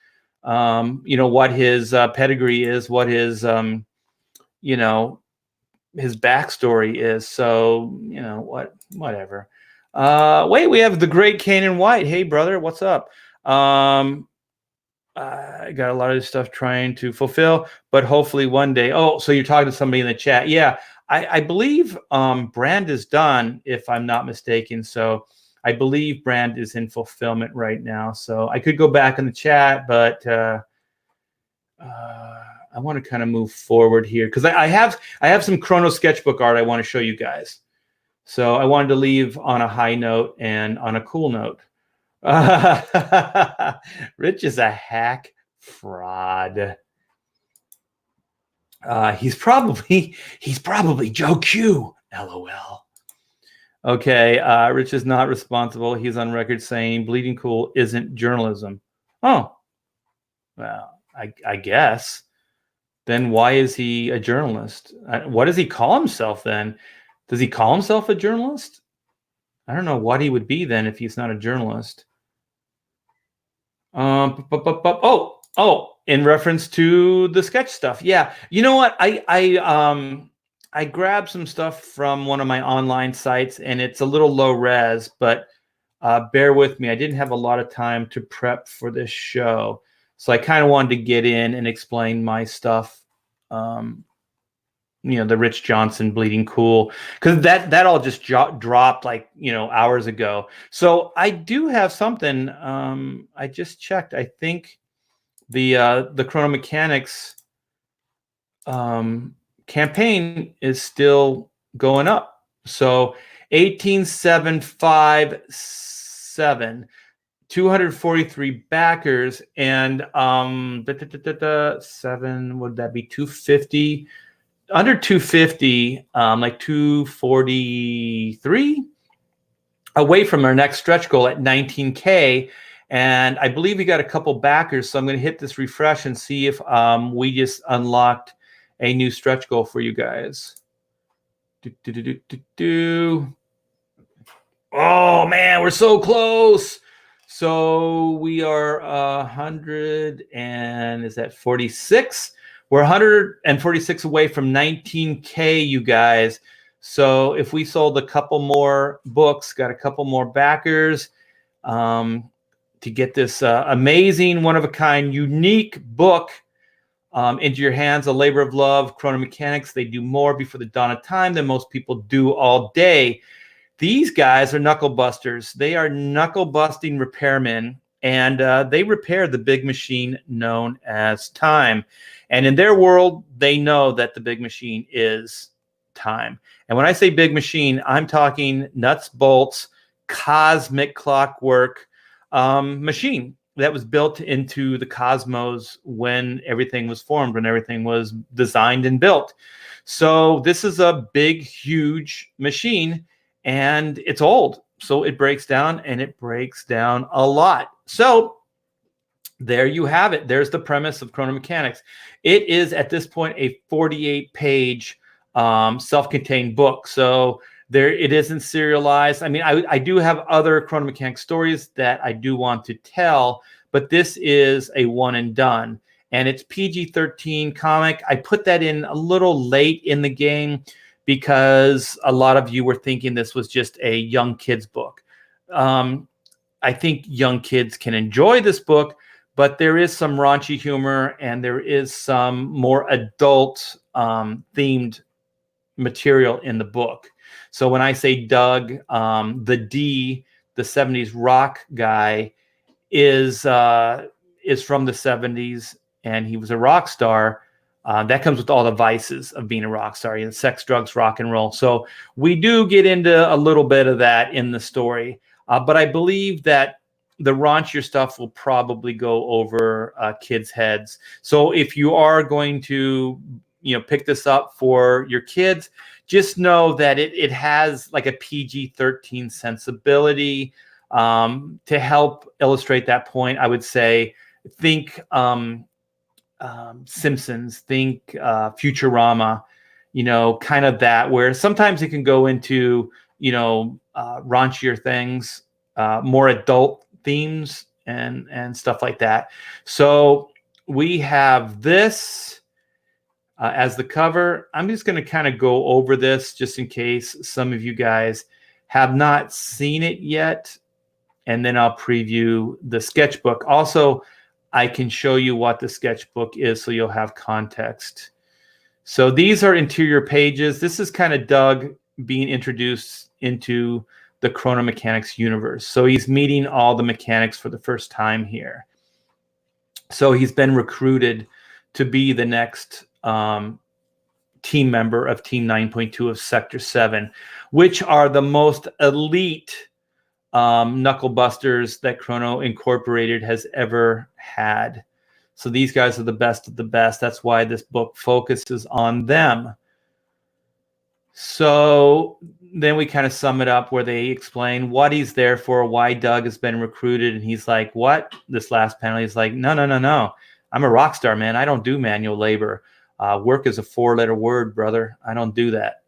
What his pedigree is, what his his backstory is. So, whatever. Wait, we have the great Kanan White. Hey, brother, what's up? I got a lot of stuff trying to fulfill, but hopefully one day. Oh, so you're talking to somebody in the chat. Yeah, I believe Brand is done, if I'm not mistaken. So I believe Brand is in fulfillment right now. So I could go back in the chat, but I want to kind of move forward here because I have some Chrono sketchbook art I want to show you guys. So I wanted to leave on a high note and on a cool note. Rich is a hack fraud. He's probably Joe Q. LOL. Okay, Rich is not responsible. He's on record saying Bleeding Cool isn't journalism. Oh, well, I guess. Then why is he a journalist? What does he call himself then? Does he call himself a journalist? I don't know what he would be then if he's not a journalist. Oh, in reference to the sketch stuff. Yeah. You know what? I grabbed some stuff from one of my online sites and it's a little low res, but bear with me. I didn't have a lot of time to prep for this show. So I kind of wanted to get in and explain my stuff. The Rich Johnson Bleeding Cool, because that all just dropped like hours ago. So I do have something. I just checked. I think the Chrono Mechanics campaign is still going up. So 18,757, 243 backers, and 7, would that be 250? Under 250, like 243, away from our next stretch goal at 19K. And I believe we got a couple backers. So I'm going to hit this refresh and see if we just unlocked a new stretch goal for you guys. Oh, man, we're so close. So we are 100 and is that 46? We're 146 away from 19K, you guys. So if we sold a couple more books, got a couple more backers to get this amazing, one-of-a-kind, unique book into your hands, A Labor of Love, Chrono Mechanics. They do more before the dawn of time than most people do all day. These guys are knuckle busters. They are knuckle-busting repairmen, and they repair the big machine known as time. And in their world, they know that the big machine is time. And when I say big machine, I'm talking nuts, bolts, cosmic clockwork machine that was built into the cosmos when everything was formed, when everything was designed and built. So this is a big, huge machine, and it's old. So it breaks down, and it breaks down a lot. So there you have it. There's the premise of Chrono Mechanics. It is at this point a 48-page self-contained book. So it isn't serialized. I mean, I do have other Chrono Mechanics stories that I do want to tell, but this is a one and done. And it's PG-13 comic. I put that in a little late in the game because a lot of you were thinking this was just a young kids book. I think young kids can enjoy this book, but there is some raunchy humor and there is some more adult themed material in the book. So when I say Doug, the D, the 70s rock guy, is from the 70s, and he was a rock star. That comes with all the vices of being a rock star, sex, drugs, rock and roll. So we do get into a little bit of that in the story. But I believe that the raunchier stuff will probably go over kids' heads. So if you are going to pick this up for your kids, just know that it has like a PG-13 sensibility. To help illustrate that point, I would say think Simpsons, think Futurama, kind of that, where sometimes it can go into, raunchier things, more adult themes and stuff like that. So we have this as the cover. I'm just going to kind of go over this just in case some of you guys have not seen it yet. And then I'll preview the sketchbook. Also, I can show you what the sketchbook is so you'll have context. So these are interior pages. This is kind of Doug being introduced into the chronomechanics universe. So he's meeting all the mechanics for the first time here. So he's been recruited to be the next team member of Team 9.2 of Sector 7, which are the most elite knuckle busters that Chrono Incorporated has ever had. So these guys are the best of the best. That's why this book focuses on them. So then we kind of sum it up where they explain what he's there for, why Doug has been recruited. And he's like, what? This last panel, he's like, no. I'm a rock star, man. I don't do manual labor. Work is a 4-letter word, brother. I don't do that.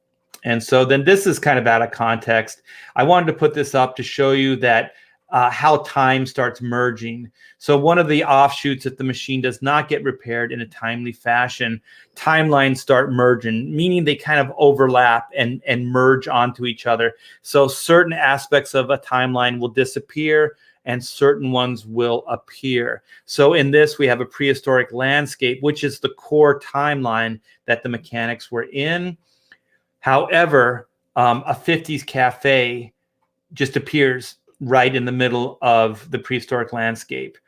And so then this is kind of out of context. I wanted to put this up to show you that how time starts merging. So one of the offshoots, if the machine does not get repaired in a timely fashion, timelines start merging, meaning they kind of overlap and merge onto each other. So certain aspects of a timeline will disappear and certain ones will appear. So in this, we have a prehistoric landscape, which is the core timeline that the mechanics were in. However, a 50s cafe just appears right in the middle of the prehistoric landscape,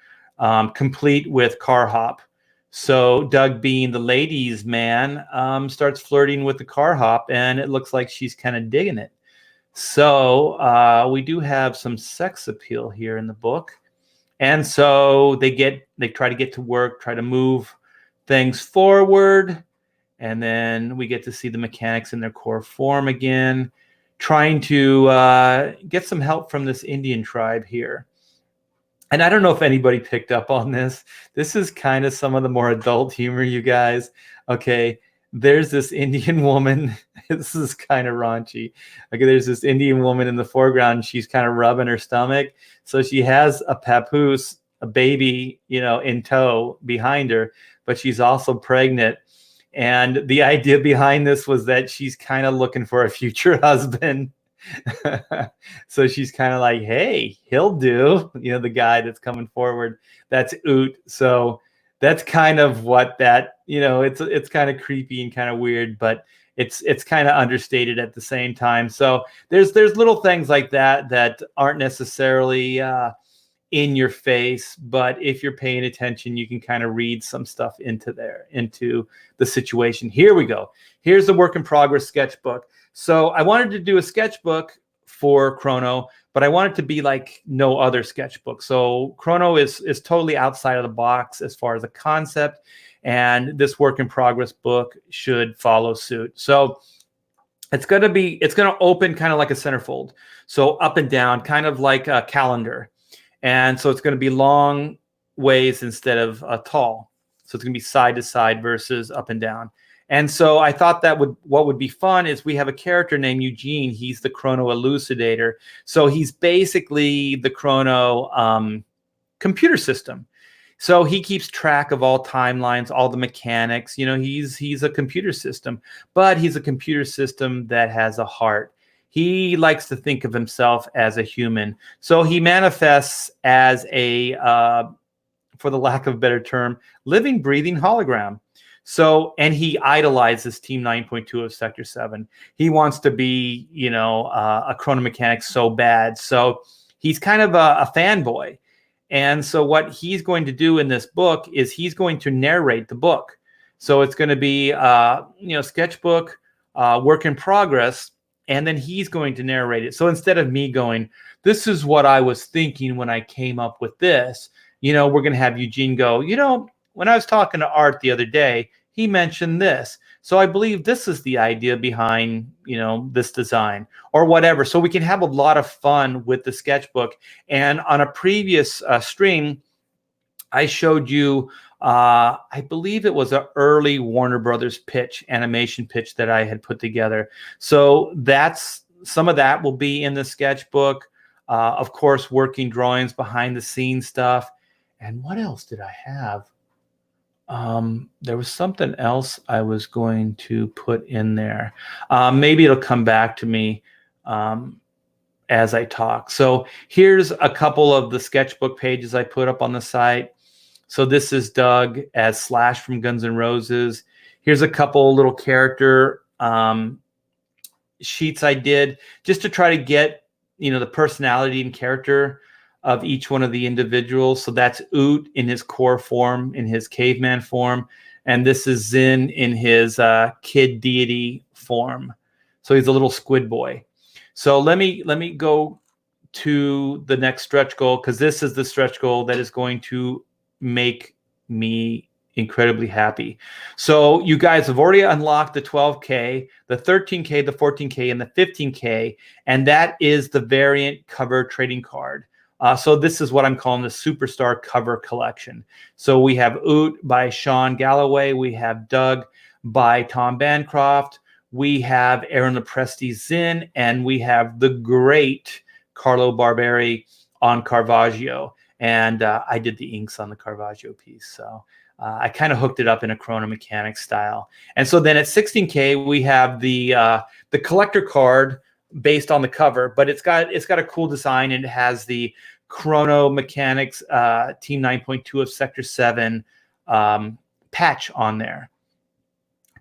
complete with car hop. So Doug, being the ladies' man, starts flirting with the car hop, and it looks like she's kind of digging it. So we do have some sex appeal here in the book. And so they try to get to work, try to move things forward. And then we get to see the mechanics in their core form again, trying to get some help from this Indian tribe here. And I don't know if anybody picked up on this. This is kind of some of the more adult humor, you guys. Okay, there's this Indian woman. This is kind of raunchy. Okay, there's this Indian woman in the foreground. She's kind of rubbing her stomach. So she has a papoose, a baby, in tow behind her, but she's also pregnant. And the idea behind this was that she's kind of looking for a future husband. So she's kind of like, hey, he'll do, the guy that's coming forward. That's Oot. So that's kind of what that, it's kind of creepy and kind of weird, but it's kind of understated at the same time. So there's little things like that aren't necessarily in your face, but if you're paying attention, you can kind of read some stuff into the situation. Here we go. Here's the work in progress sketchbook. So I wanted to do a sketchbook for Chrono, but I want it to be like no other sketchbook. So Chrono is totally outside of the box as far as the concept, and this work in progress book should follow suit. So it's going to open kind of like a centerfold. So up and down, kind of like a calendar. And so it's going to be long ways instead of tall. So it's going to be side to side versus up and down. And so I thought what would be fun is we have a character named Eugene. He's the Chrono Elucidator. So he's basically the Chrono computer system. So he keeps track of all timelines, all the mechanics. He's a computer system, but he's a computer system that has a heart. He likes to think of himself as a human. So he manifests as a, for the lack of a better term, living, breathing hologram. So, and he idolizes Team 9.2 of Sector 7. He wants to be, a chronomechanic so bad. So he's kind of a fanboy. And so what he's going to do in this book is he's going to narrate the book. So it's going to be, sketchbook, work in progress, and then he's going to narrate it. So instead of me going, this is what I was thinking when I came up with this, we're going to have Eugene go, when I was talking to Art the other day, he mentioned this. So I believe this is the idea behind, this design or whatever. So we can have a lot of fun with the sketchbook. And on a previous stream, I showed you, I believe it was an early Warner Brothers animation pitch that I had put together. So some of that will be in the sketchbook. Of course, working drawings, behind the scenes stuff. And what else did I have? There was something else I was going to put in there. Maybe it'll come back to me as I talk. So here's a couple of the sketchbook pages I put up on the site. So this is Doug as Slash from Guns N' Roses. Here's a couple little character sheets I did just to try to get, the personality and character of each one of the individuals. So that's Oot in his core form, in his caveman form. And this is Zin in his kid deity form. So he's a little squid boy. So let me go to the next stretch goal, because this is the stretch goal that is going to make me incredibly happy. So you guys have already unlocked the 12K, the 13K, the 14K, and the 15K, and that is the variant cover trading card. So this is what I'm calling the Superstar Cover Collection. So we have Oot by Sean Galloway. We have Doug by Tom Bancroft. We have Aaron Lopresti's Zin, and we have the great Carlo Barberi on Caravaggio. And I did the inks on the Caravaggio piece. So I kind of hooked it up in a Chrono Mechanics style. And so then at 16K, we have the collector card based on the cover, but it's got a cool design, and it has the Chrono Mechanics Team 9.2 of Sector 7 patch on there.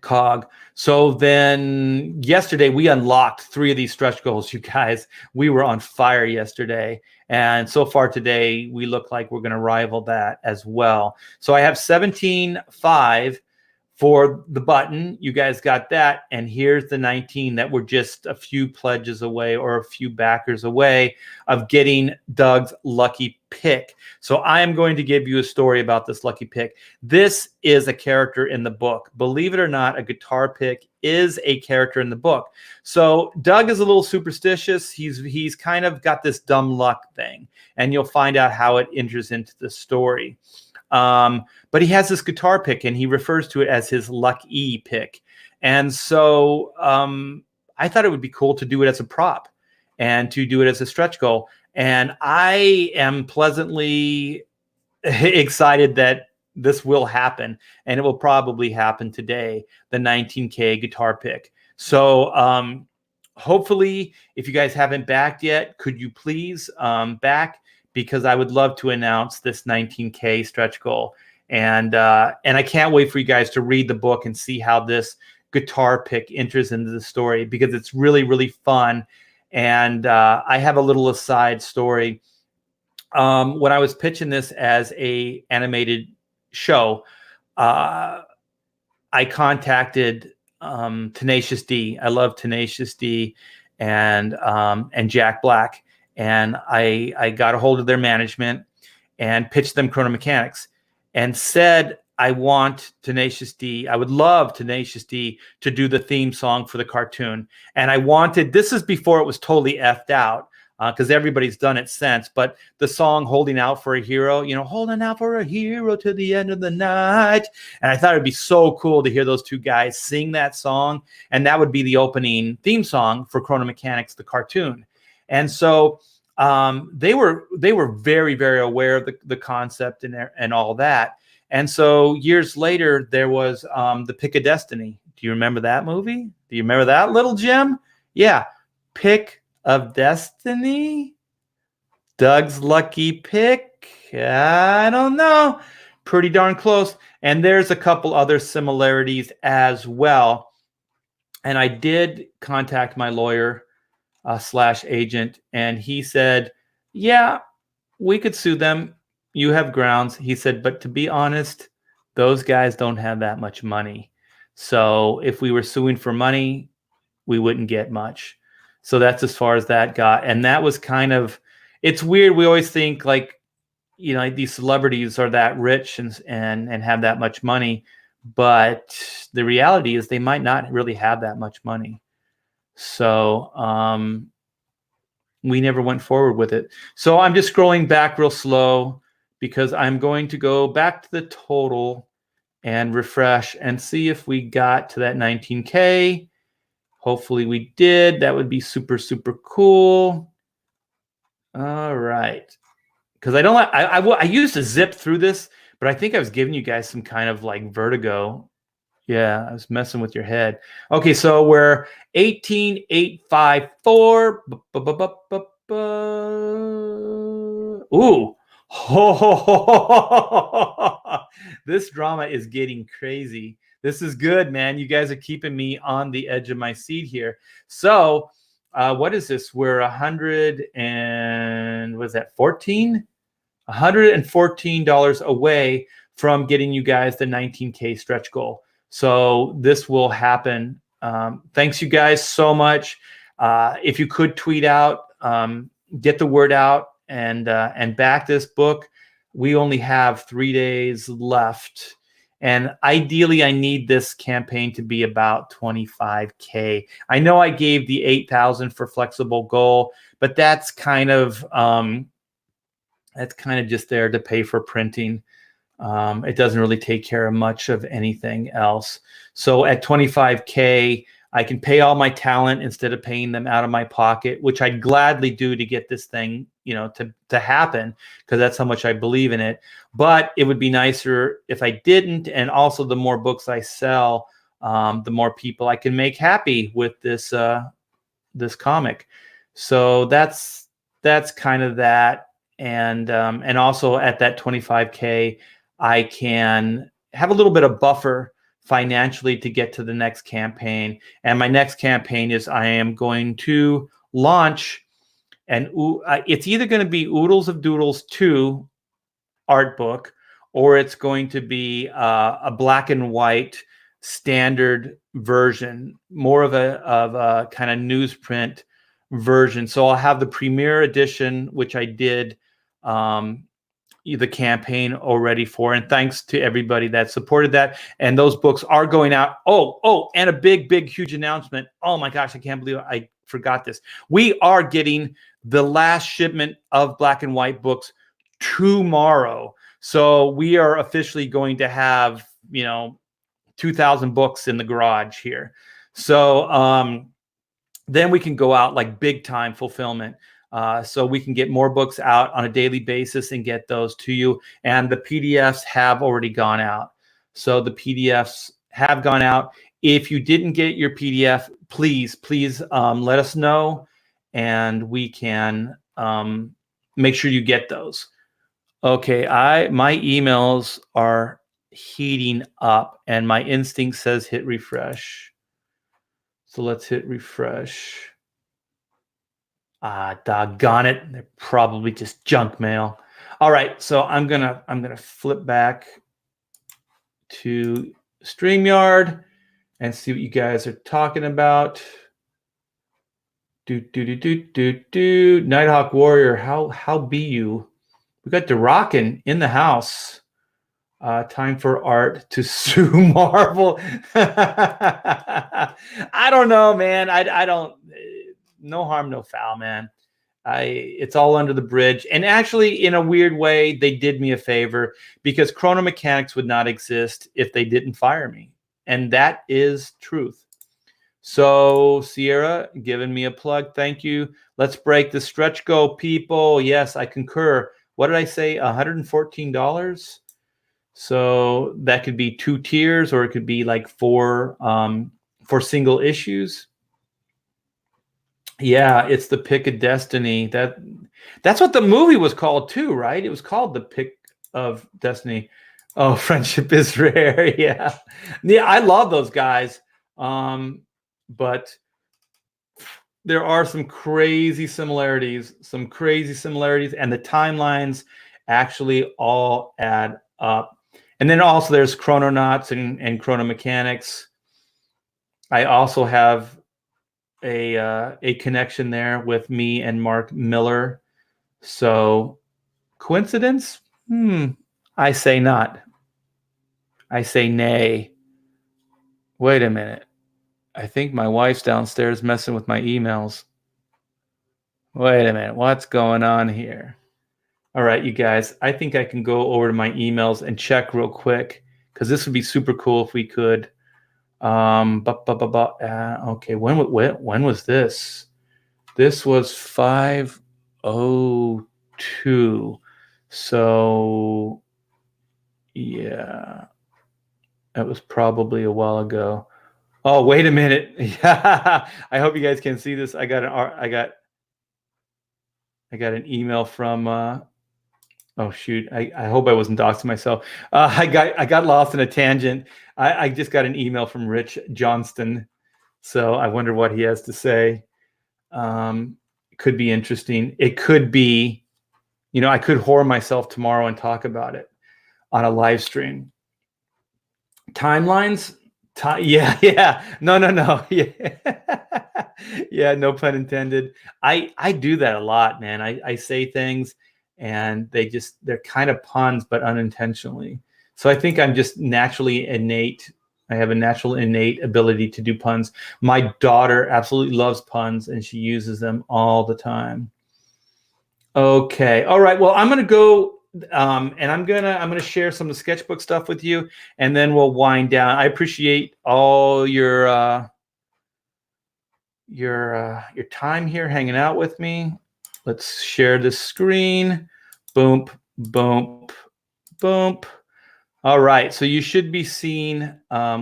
Cog. So then yesterday we unlocked 3 of these stretch goals, you guys. We were on fire yesterday. And so far today, we look like we're going to rival that as well. So I have 17.5 for the button. You guys got that. And here's the 19 that we're just a few pledges away, or a few backers away, of getting Doug's lucky pick. So I am going to give you a story about this lucky pick. This is a character in the book. Believe it or not, a guitar pick is a character in the book. So Doug is a little superstitious. He's kind of got this dumb luck thing, and you'll find out how it enters into the story. But he has this guitar pick, and he refers to it as his lucky pick. And so I thought it would be cool to do it as a prop and to do it as a stretch goal. And I am pleasantly excited that this will happen, and it will probably happen today, the 19K guitar pick. So hopefully, if you guys haven't backed yet, could you please back? Because I would love to announce this 19K stretch goal. And I can't wait for you guys to read the book and see how this guitar pick enters into the story, because it's really, really fun. And I have a little aside story. When I was pitching this as a animated show, I contacted Tenacious D. I love Tenacious D and Jack Black. And I got a hold of their management and pitched them Chrono Mechanics and said, I want Tenacious D. I would love Tenacious D to do the theme song for the cartoon. And I wanted, this is before it was totally effed out, because everybody's done it since, but the song Holding Out for a Hero, holding out for a hero to the end of the night. And I thought it'd be so cool to hear those two guys sing that song. And that would be the opening theme song for Chrono Mechanics, the cartoon. And so they were very, very aware of the concept and all that. And so years later, there was the Pick of Destiny. Do you remember that movie? Do you remember that, little Jim? Yeah, Pick of Destiny. Doug's lucky pick. I don't know. Pretty darn close. And there's a couple other similarities as well. And I did contact my lawyer / agent, and he said, yeah, we could sue them. You have grounds. He said, but to be honest, those guys don't have that much money. So if we were suing for money, we wouldn't get much. So that's as far as that got. And that was kind of, it's weird. We always think like, these celebrities are that rich and have that much money. but the reality is they might not really have that much money. So we never went forward with it. So I'm just scrolling back real slow because I'm going to go back to the total and refresh and see if we got to that 19K. Hopefully we did. That would be super, super cool. All right. Because I don't like, I used to zip through this, but I think I was giving you guys some kind of like vertigo. Yeah, I was messing with your head. Okay, so we're 18,854. Ooh. This drama is getting crazy. This is good, man. You guys are keeping me on the edge of my seat here. So, what is this? We're 100 and was that 14? $114 away from getting you guys the 19K stretch goal. So this will happen. Thanks you guys so much. If you could tweet out, get the word out, and back this book. We only have 3 days left. And ideally, I need this campaign to be about 25K. I know I gave the 8,000 for flexible goal, but that's kind of just there to pay for printing. It doesn't really take care of much of anything else. So at 25K, I can pay all my talent instead of paying them out of my pocket, which I'd gladly do to get this thing, to happen, because that's how much I believe in it. But it would be nicer if I didn't. And also, the more books I sell, the more people I can make happy with this comic. So that's kind of that. And also at that 25K, I can have a little bit of buffer financially to get to the next campaign. And my next campaign is I am going to launch, and it's either going to be Oodles of Doodles 2 art book, or it's going to be a black and white standard version, more of a kind of newsprint version. So I'll have the premiere edition, which I did the campaign already for, and thanks to everybody that supported that. And those books are going out. And a big huge announcement. Oh my gosh, I can't believe I forgot this. We are getting the last shipment of black and white books tomorrow. So we are officially going to have 2,000 books in the garage here. So then we can go out like big time fulfillment. So we can get more books out on a daily basis and get those to you. And the PDFs have already gone out. So the PDFs have gone out. If you didn't get your PDF, please let us know, and we can make sure you get those. Okay, my emails are heating up, and my instinct says hit refresh. So let's hit refresh. Doggone it. They're probably just junk mail. All right, so I'm gonna flip back to StreamYard and see what you guys are talking about. Nighthawk Warrior, how be you? We got DeRockin in the house. Time for art to sue Marvel. I don't know, man. I don't. No harm, no foul, man. It's all under the bridge. And actually, in a weird way, they did me a favor, because Chrono Mechanics would not exist if they didn't fire me. And that is truth. So Sierra, giving me a plug. Thank you. Let's break the stretch goal, people. Yes, I concur. What did I say? $114? So that could be 2 tiers, or it could be like for single issues. Yeah, it's the Pick of Destiny. That's what the movie was called too, right? It was called The Pick of Destiny. Oh, friendship is rare. Yeah. I love those guys. But there are some crazy similarities, and the timelines actually all add up. And then also there's Chrononauts and Chrono Mechanics. I also have a connection there with me and Mark Miller. So coincidence? I say not. I say nay. Wait a minute. I think my wife's downstairs messing with my emails. Wait a minute. What's going on here? All right, you guys. I think I can go over to my emails and check real quick because this would be super cool if we could. Okay. When was this? This was 5:02. So yeah, that was probably a while ago. Oh, wait a minute. Yeah. I hope you guys can see this. I got an email from oh shoot. I hope I wasn't doxing myself. I got lost in a tangent. I just got an email from Rich Johnston. So I wonder what he has to say. It could be interesting. It could be, I could whore myself tomorrow and talk about it on a live stream. Timelines? Yeah. No. Yeah. Yeah, no pun intended. I do that a lot, man. I say things and they're kind of puns, but unintentionally. So I think I'm just naturally innate. I have a natural innate ability to do puns. My daughter absolutely loves puns and she uses them all the time. Okay. All right. Well, I'm gonna go and I'm gonna share some of the sketchbook stuff with you, and then we'll wind down. I appreciate all your time here, hanging out with me. Let's share this screen. Boom, boom, boom. All right. So you should be seeing.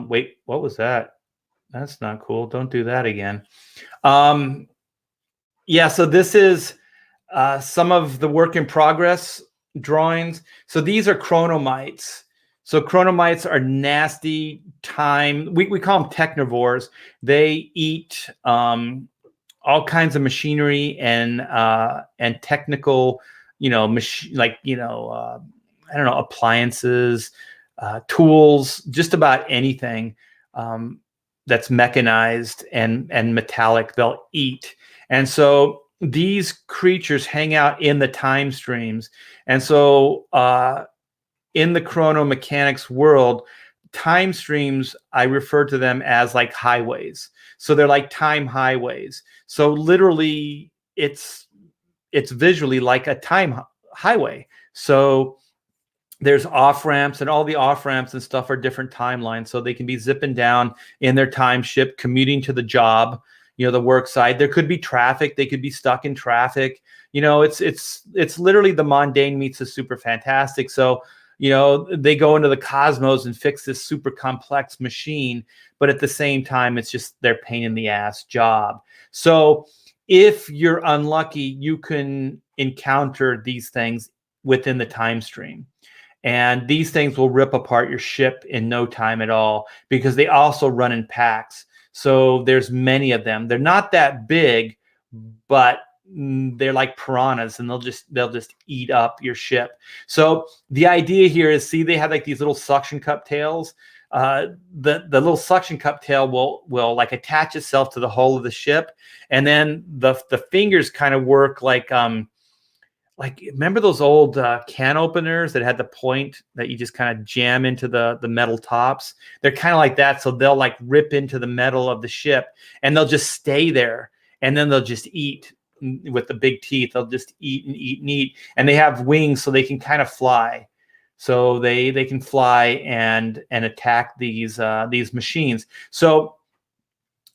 Wait, what was that? That's not cool. Don't do that again. Yeah. So this is some of the work in progress drawings. So these are chronomites. So chronomites are nasty time. We call them technivores. They eat all kinds of machinery and technical, I don't know, appliances, tools, just about anything that's mechanized and metallic. They'll eat, and so these creatures hang out in the time streams. And so in the chronomechanics world, time streams, I refer to them as like highways. So they're like time highways. So literally it's visually like a time highway. So there's off ramps, and all the off ramps and stuff are different timelines. So they can be zipping down in their time ship, commuting to the job, the work site. There could be traffic. They could be stuck in traffic. It's literally the mundane meets the super fantastic. So, they go into the cosmos and fix this super complex machine, but at the same time, it's just their pain in the ass job. So if you're unlucky, you can encounter these things within the time stream. And these things will rip apart your ship in no time at all, because they also run in packs. So there's many of them. They're not that big, but they're like piranhas, and they'll just eat up your ship. So the idea here is, see, they have like these little suction cup tails. The little suction cup tail will like attach itself to the hull of the ship, and then the fingers kind of work like remember those old can openers that had the point that you just kind of jam into the metal tops? They're kind of like that. So they'll like rip into the metal of the ship, and they'll just stay there, and then they'll just eat with the big teeth. They'll just eat and eat and eat, and they have wings so they can kind of fly. So they can fly and attack these machines. So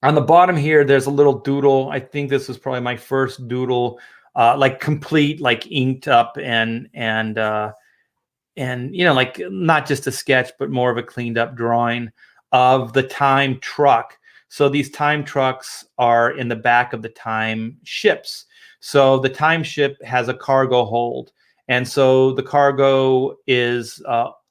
on the bottom here, there's a little doodle. I think this was probably my first doodle, like complete, like inked up and like not just a sketch, but more of a cleaned up drawing of the time truck. So these time trucks are in the back of the time ships. So the time ship has a cargo hold. And so the cargo is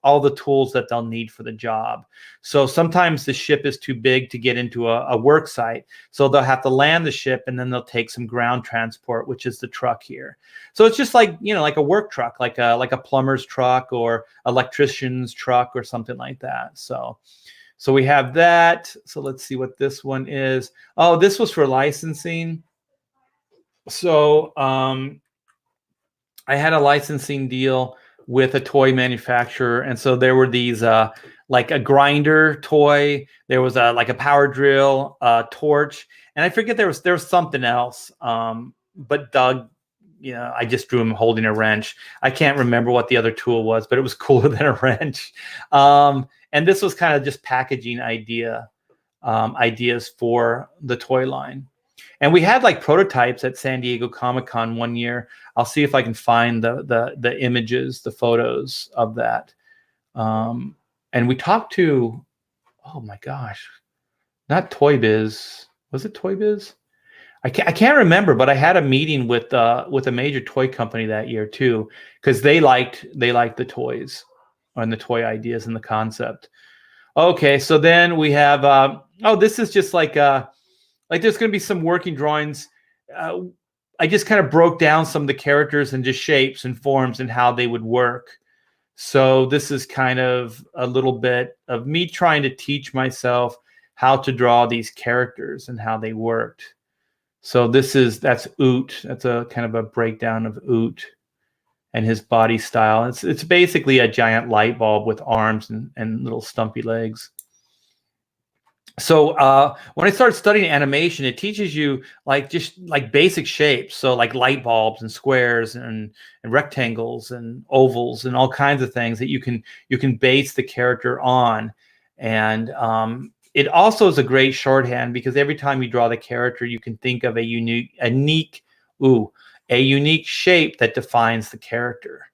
all the tools that they'll need for the job. So sometimes the ship is too big to get into a work site. So they'll have to land the ship, and then they'll take some ground transport, which is the truck here. So it's just like, like a work truck, like a plumber's truck or electrician's truck or something like that. So we have that. So let's see what this one is. Oh, this was for licensing. So I had a licensing deal with a toy manufacturer. And so there were these like a grinder toy, there was like a power drill, torch, and I forget there was something else. But Doug, I just drew him holding a wrench. I can't remember what the other tool was, but it was cooler than a wrench. And this was kind of just packaging ideas for the toy line. And we had like prototypes at San Diego Comic-Con one year. I'll see if I can find the images, the photos of that. And we talked to, oh my gosh, not Toy Biz. Was it Toy Biz? I can't remember, but I had a meeting with a major toy company that year too, because they liked the toys and the toy ideas and the concept. Okay, so then we have this is just like there's going to be some working drawings. I just kind of broke down some of the characters and just shapes and forms and how they would work. So this is kind of a little bit of me trying to teach myself how to draw these characters and how they worked. So that's Oot. That's a kind of a breakdown of Oot and his body style. It's basically a giant light bulb with arms and little stumpy legs. So when I started studying animation, it teaches you just basic shapes. So like light bulbs and squares and rectangles and ovals and all kinds of things that you can base the character on. And it also is a great shorthand because every time you draw the character, you can think of a unique shape that defines the character.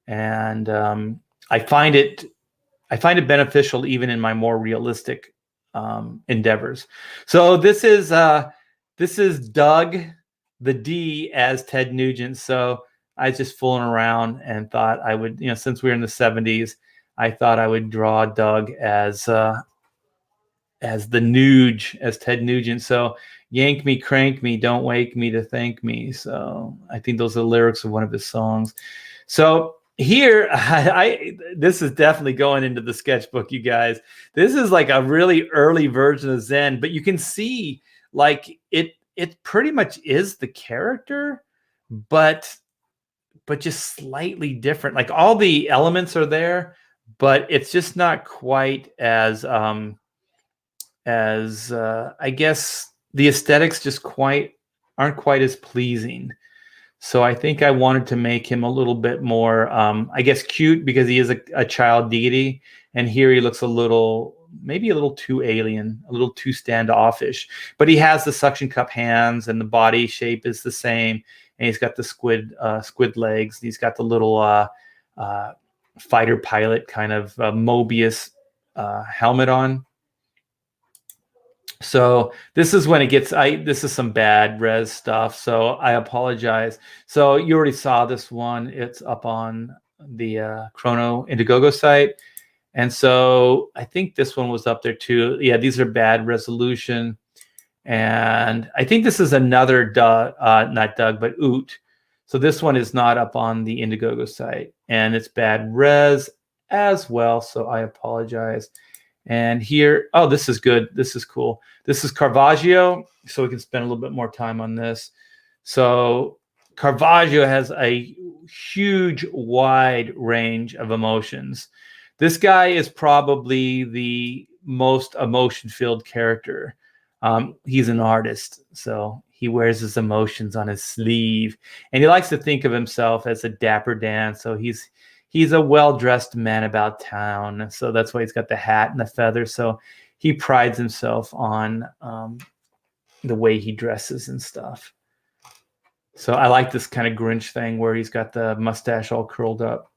And I find it beneficial even in my more realistic endeavors. So this is Doug the D as Ted Nugent. So I was just fooling around and thought I would, since we were in the 70s, I thought I would draw Doug as the Nuge, as Ted Nugent. So yank me, crank me, don't wake me to thank me. So I think those are the lyrics of one of his songs. So here, this is definitely going into the sketchbook, you guys. This is like a really early version of Zen, but you can see it pretty much is the character, but just slightly different. Like all the elements are there, but it's just not quite as I guess the aesthetics just aren't quite as pleasing. So I think I wanted to make him a little bit more, I guess, cute because he is a child deity. And here he looks maybe a little too alien, a little too standoffish. But he has the suction cup hands and the body shape is the same. And he's got the squid legs. He's got the little fighter pilot kind of Mobius helmet on. So this is when it gets, this is some bad res stuff. So I apologize. So you already saw this one. It's up on the Chrono Indiegogo site. And so I think this one was up there too. Yeah, these are bad resolution. And I think this is another not Doug, but Oot. So this one is not up on the Indiegogo site and it's bad res as well. So I apologize. And here, oh, this is good. This is cool. This is Caravaggio, so we can spend a little bit more time on this. So Caravaggio has a huge, wide range of emotions. This guy is probably the most emotion-filled character. He's an artist, so he wears his emotions on his sleeve. And he likes to think of himself as a dapper Dan, so he's a well-dressed man about town. So that's why he's got the hat and the feathers. So he prides himself on the way he dresses and stuff. So I like this kind of Grinch thing where he's got the mustache all curled up.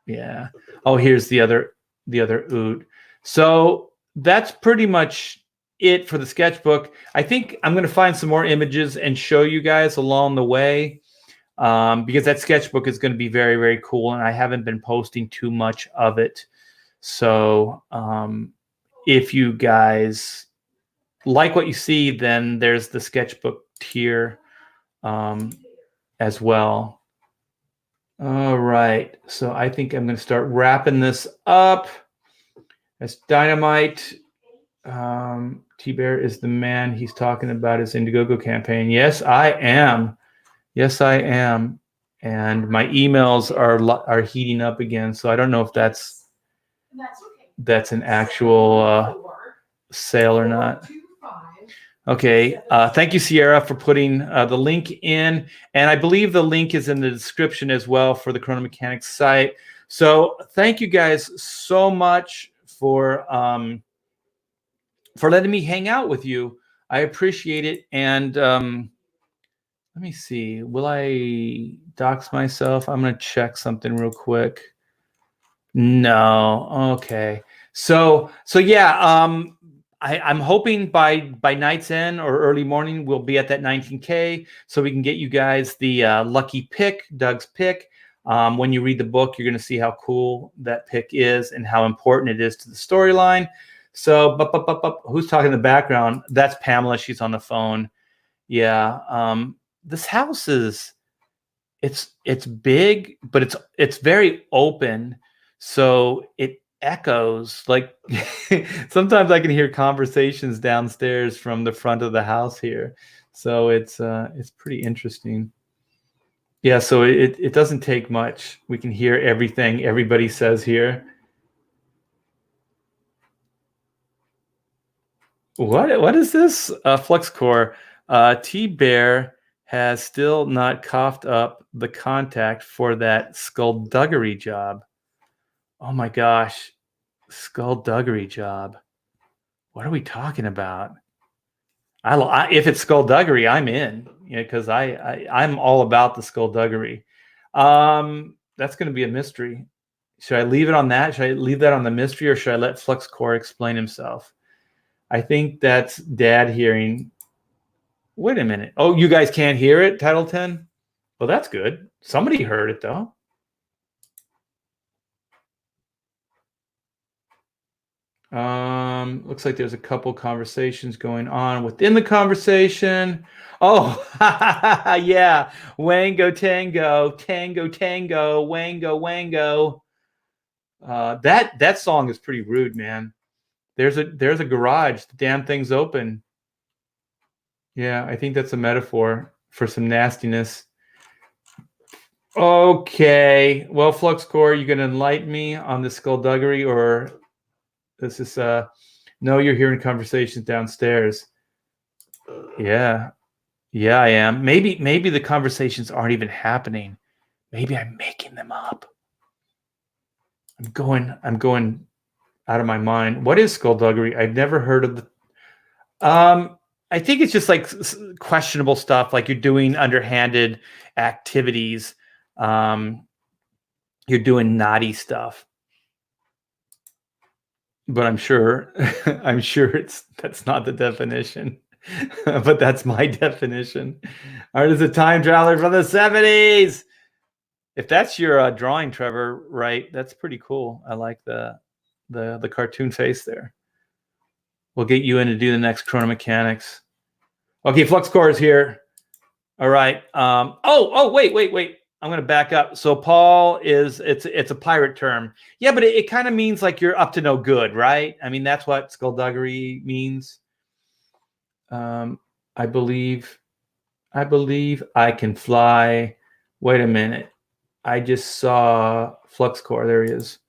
Yeah. Oh, here's the other Oot. So that's pretty much it for the sketchbook. I think I'm going to find some more images and show you guys along the way. Because that sketchbook is going to be very, very cool, and I haven't been posting too much of it. So if you guys like what you see, then there's the sketchbook tier as well. All right, so I think I'm going to start wrapping this up. That's Dynamite. T-Bear is the man. He's talking about his Indiegogo campaign. Yes, I am. Yes, I am. and my emails are heating up again. So I don't know if that's an actual sale or not. Okay. Thank you, Sierra, for putting the link in. And I believe the link is in the description as well for the Chrono Mechanics site. So thank you guys so much for letting me hang out with you. I appreciate it. And let me see. Will I dox myself? I'm going to check something real quick. No. Okay. So yeah, I'm hoping by night's end or early morning we'll be at that 19K, so we can get you guys the lucky pick, Doug's pick. When you read the book, you're going to see how cool that pick is and how important it is to the storyline. So, who's talking in the background? That's Pamela. She's on the phone. Yeah. This house is it's big, but it's very open. So it echoes like sometimes I can hear conversations downstairs from the front of the house here. So it's pretty interesting. Yeah, so it doesn't take much. We can hear everything everybody says here. What is this? FluxCore. T-Bear has still not coughed up the contact for that skullduggery job. Oh my gosh. Skullduggery job. What are we talking about? If it's skullduggery, I'm in. Because I'm all about the skullduggery. That's going to be a mystery. Should I leave it on that? Should I leave that on the mystery, or should I let FluxCore explain himself? I think that's Dad hearing. Wait a minute. Oh, you guys can't hear it, Title 10? Well, that's good. Somebody heard it, though. Looks like there's a couple conversations going on within the conversation. Oh, yeah. Wango Tango, Tango Tango, Wango Wango. That song is pretty rude, man. There's a garage. The damn thing's open. Yeah, I think that's a metaphor for some nastiness. Okay. Well, FluxCore, you gonna enlighten me on the skullduggery, or this is no, you're hearing conversations downstairs. Yeah. Yeah, I am. Maybe the conversations aren't even happening. Maybe I'm making them up. I'm going out of my mind. What is skullduggery? I've never heard of the I think it's just like questionable stuff, like you're doing underhanded activities. You're doing naughty stuff. But I'm sure that's not the definition. But that's my definition. Art is a time traveler from the 70s. If that's your drawing, Trevor, right? That's pretty cool. I like the cartoon face there. We'll get you in to do the next Chrono Mechanics. Okay, FluxCore is here. All right. Wait. I'm going to back up. So Paul it's a pirate term. Yeah, but it kind of means like you're up to no good, right? I mean, that's what skullduggery means. I believe I can fly. Wait a minute. I just saw FluxCore. There he is.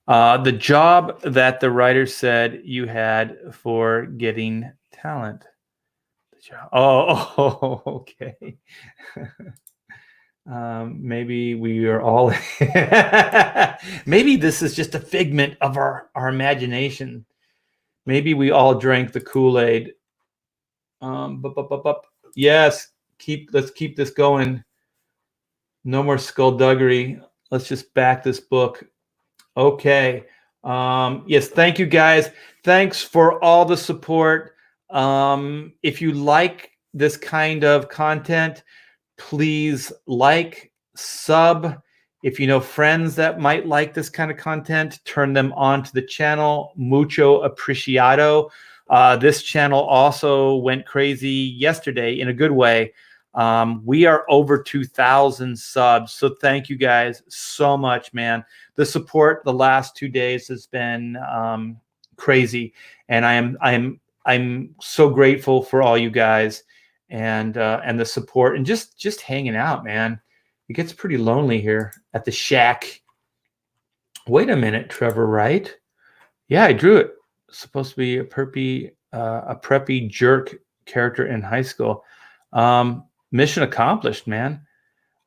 The job that the writer said you had for getting talent. Oh, okay. Maybe we are all maybe this is just a figment of our imagination. Maybe we all drank the Kool-Aid. Yes, let's keep this going. No more skullduggery. Let's just back this book. Okay. Yes, thank you guys. Thanks for all the support. If you like this kind of content, please like, sub. If you know friends that might like this kind of content, turn them on to the channel. Mucho apreciado. This channel also went crazy yesterday in a good way. We are over 2,000 subs. So thank you guys so much, man. The support the last 2 days has been crazy. And I'm so grateful for all you guys and the support and just hanging out, man. It gets pretty lonely here at the shack. Wait a minute, Trevor Wright. Yeah, I drew it. It's supposed to be a preppy jerk character in high school. Mission accomplished, man.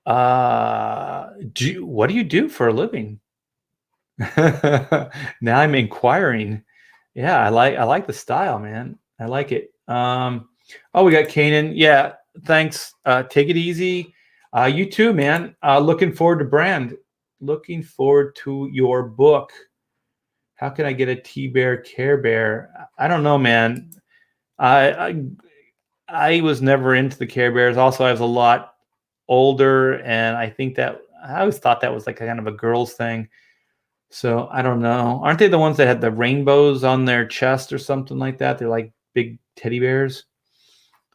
What do you do for a living? Now I'm inquiring. Yeah, I like the style, man. I like it. Oh, we got Kanan. Yeah, thanks. Take it easy. You too, man. Looking forward to Brand. Looking forward to your book. How can I get a T-Bear Care Bear? I don't know, man. I was never into the Care Bears. Also, I was a lot older, and I think that I always thought that was like a kind of a girl's thing. So I don't know. Aren't they the ones that had the rainbows on their chest or something like that? They're like big teddy bears.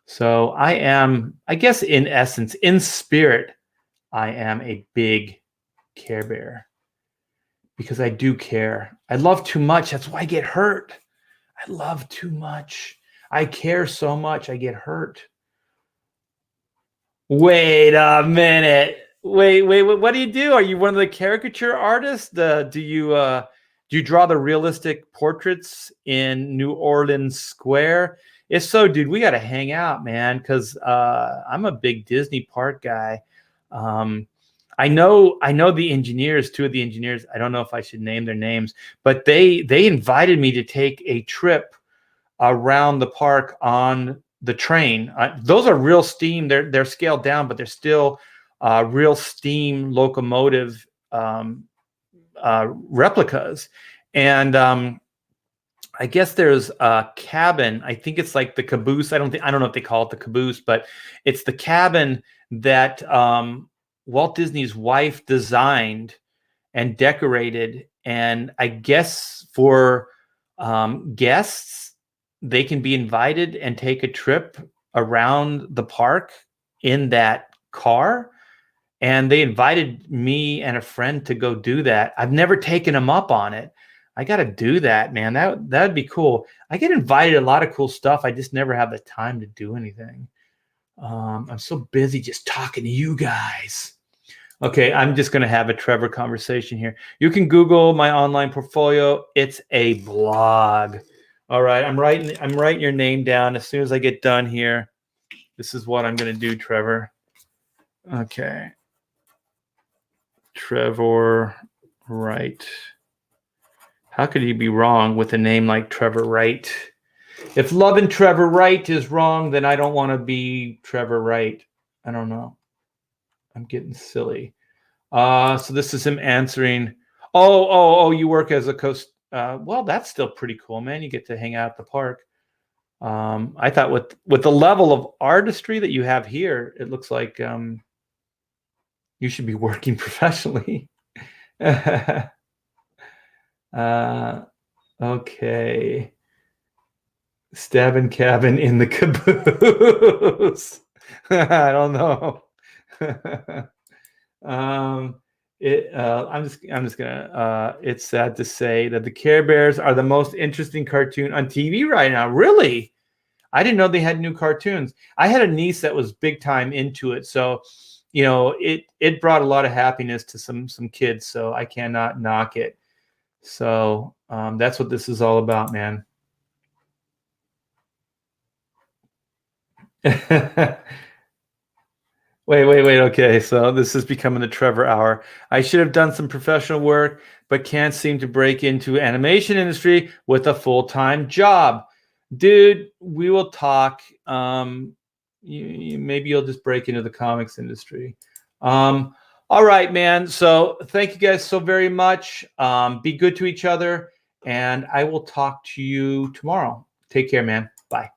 So I guess in essence, in spirit, I am a big Care Bear because I do care. I love too much. That's why I get hurt. I love too much. I care so much. I get hurt. Wait a minute. Wait. What do you do? Are you one of the caricature artists? Do you draw the realistic portraits in New Orleans Square? If so, dude, we got to hang out, man, because I'm a big Disney park guy. I know the engineers, two of the engineers. I don't know if I should name their names, but they invited me to take a trip around the park on the train. Those are real steam. They're scaled down, but they're still real steam locomotive replicas. And I guess there's a cabin. I think it's like the caboose. I don't know if they call it the caboose, but it's the cabin that Walt Disney's wife designed and decorated. And I guess for guests, they can be invited and take a trip around the park in that car. And they invited me and a friend to go do that. I've never taken them up on it. I got to do that, man. That'd be cool. I get invited to a lot of cool stuff. I just never have the time to do anything. I'm so busy just talking to you guys. Okay, I'm just going to have a Trevor conversation here. You can Google my online portfolio. It's a blog. All right, I'm writing your name down as soon as I get done here. This is what I'm going to do, Trevor. Okay. Trevor Wright. How could you be wrong with a name like Trevor Wright? If loving Trevor Wright is wrong, then I don't want to be Trevor Wright. I don't know. I'm getting silly. So this is him answering. Oh, you work as a coast. Well, that's still pretty cool, man. You get to hang out at the park. I thought with the level of artistry that you have here, it looks like you should be working professionally. Okay. Stabbing cabin in the caboose. I don't know. I'm just gonna. It's sad to say that the Care Bears are the most interesting cartoon on TV right now. Really, I didn't know they had new cartoons. I had a niece that was big time into it, so you know it brought a lot of happiness to some kids. So I cannot knock it. So that's what this is all about, man. Wait. Okay, so this is becoming the Trevor hour. I should have done some professional work, but can't seem to break into animation industry with a full-time job. Dude, we will talk. Maybe you'll just break into the comics industry. All right, man. So thank you guys so very much. Be good to each other, and I will talk to you tomorrow. Take care, man. Bye.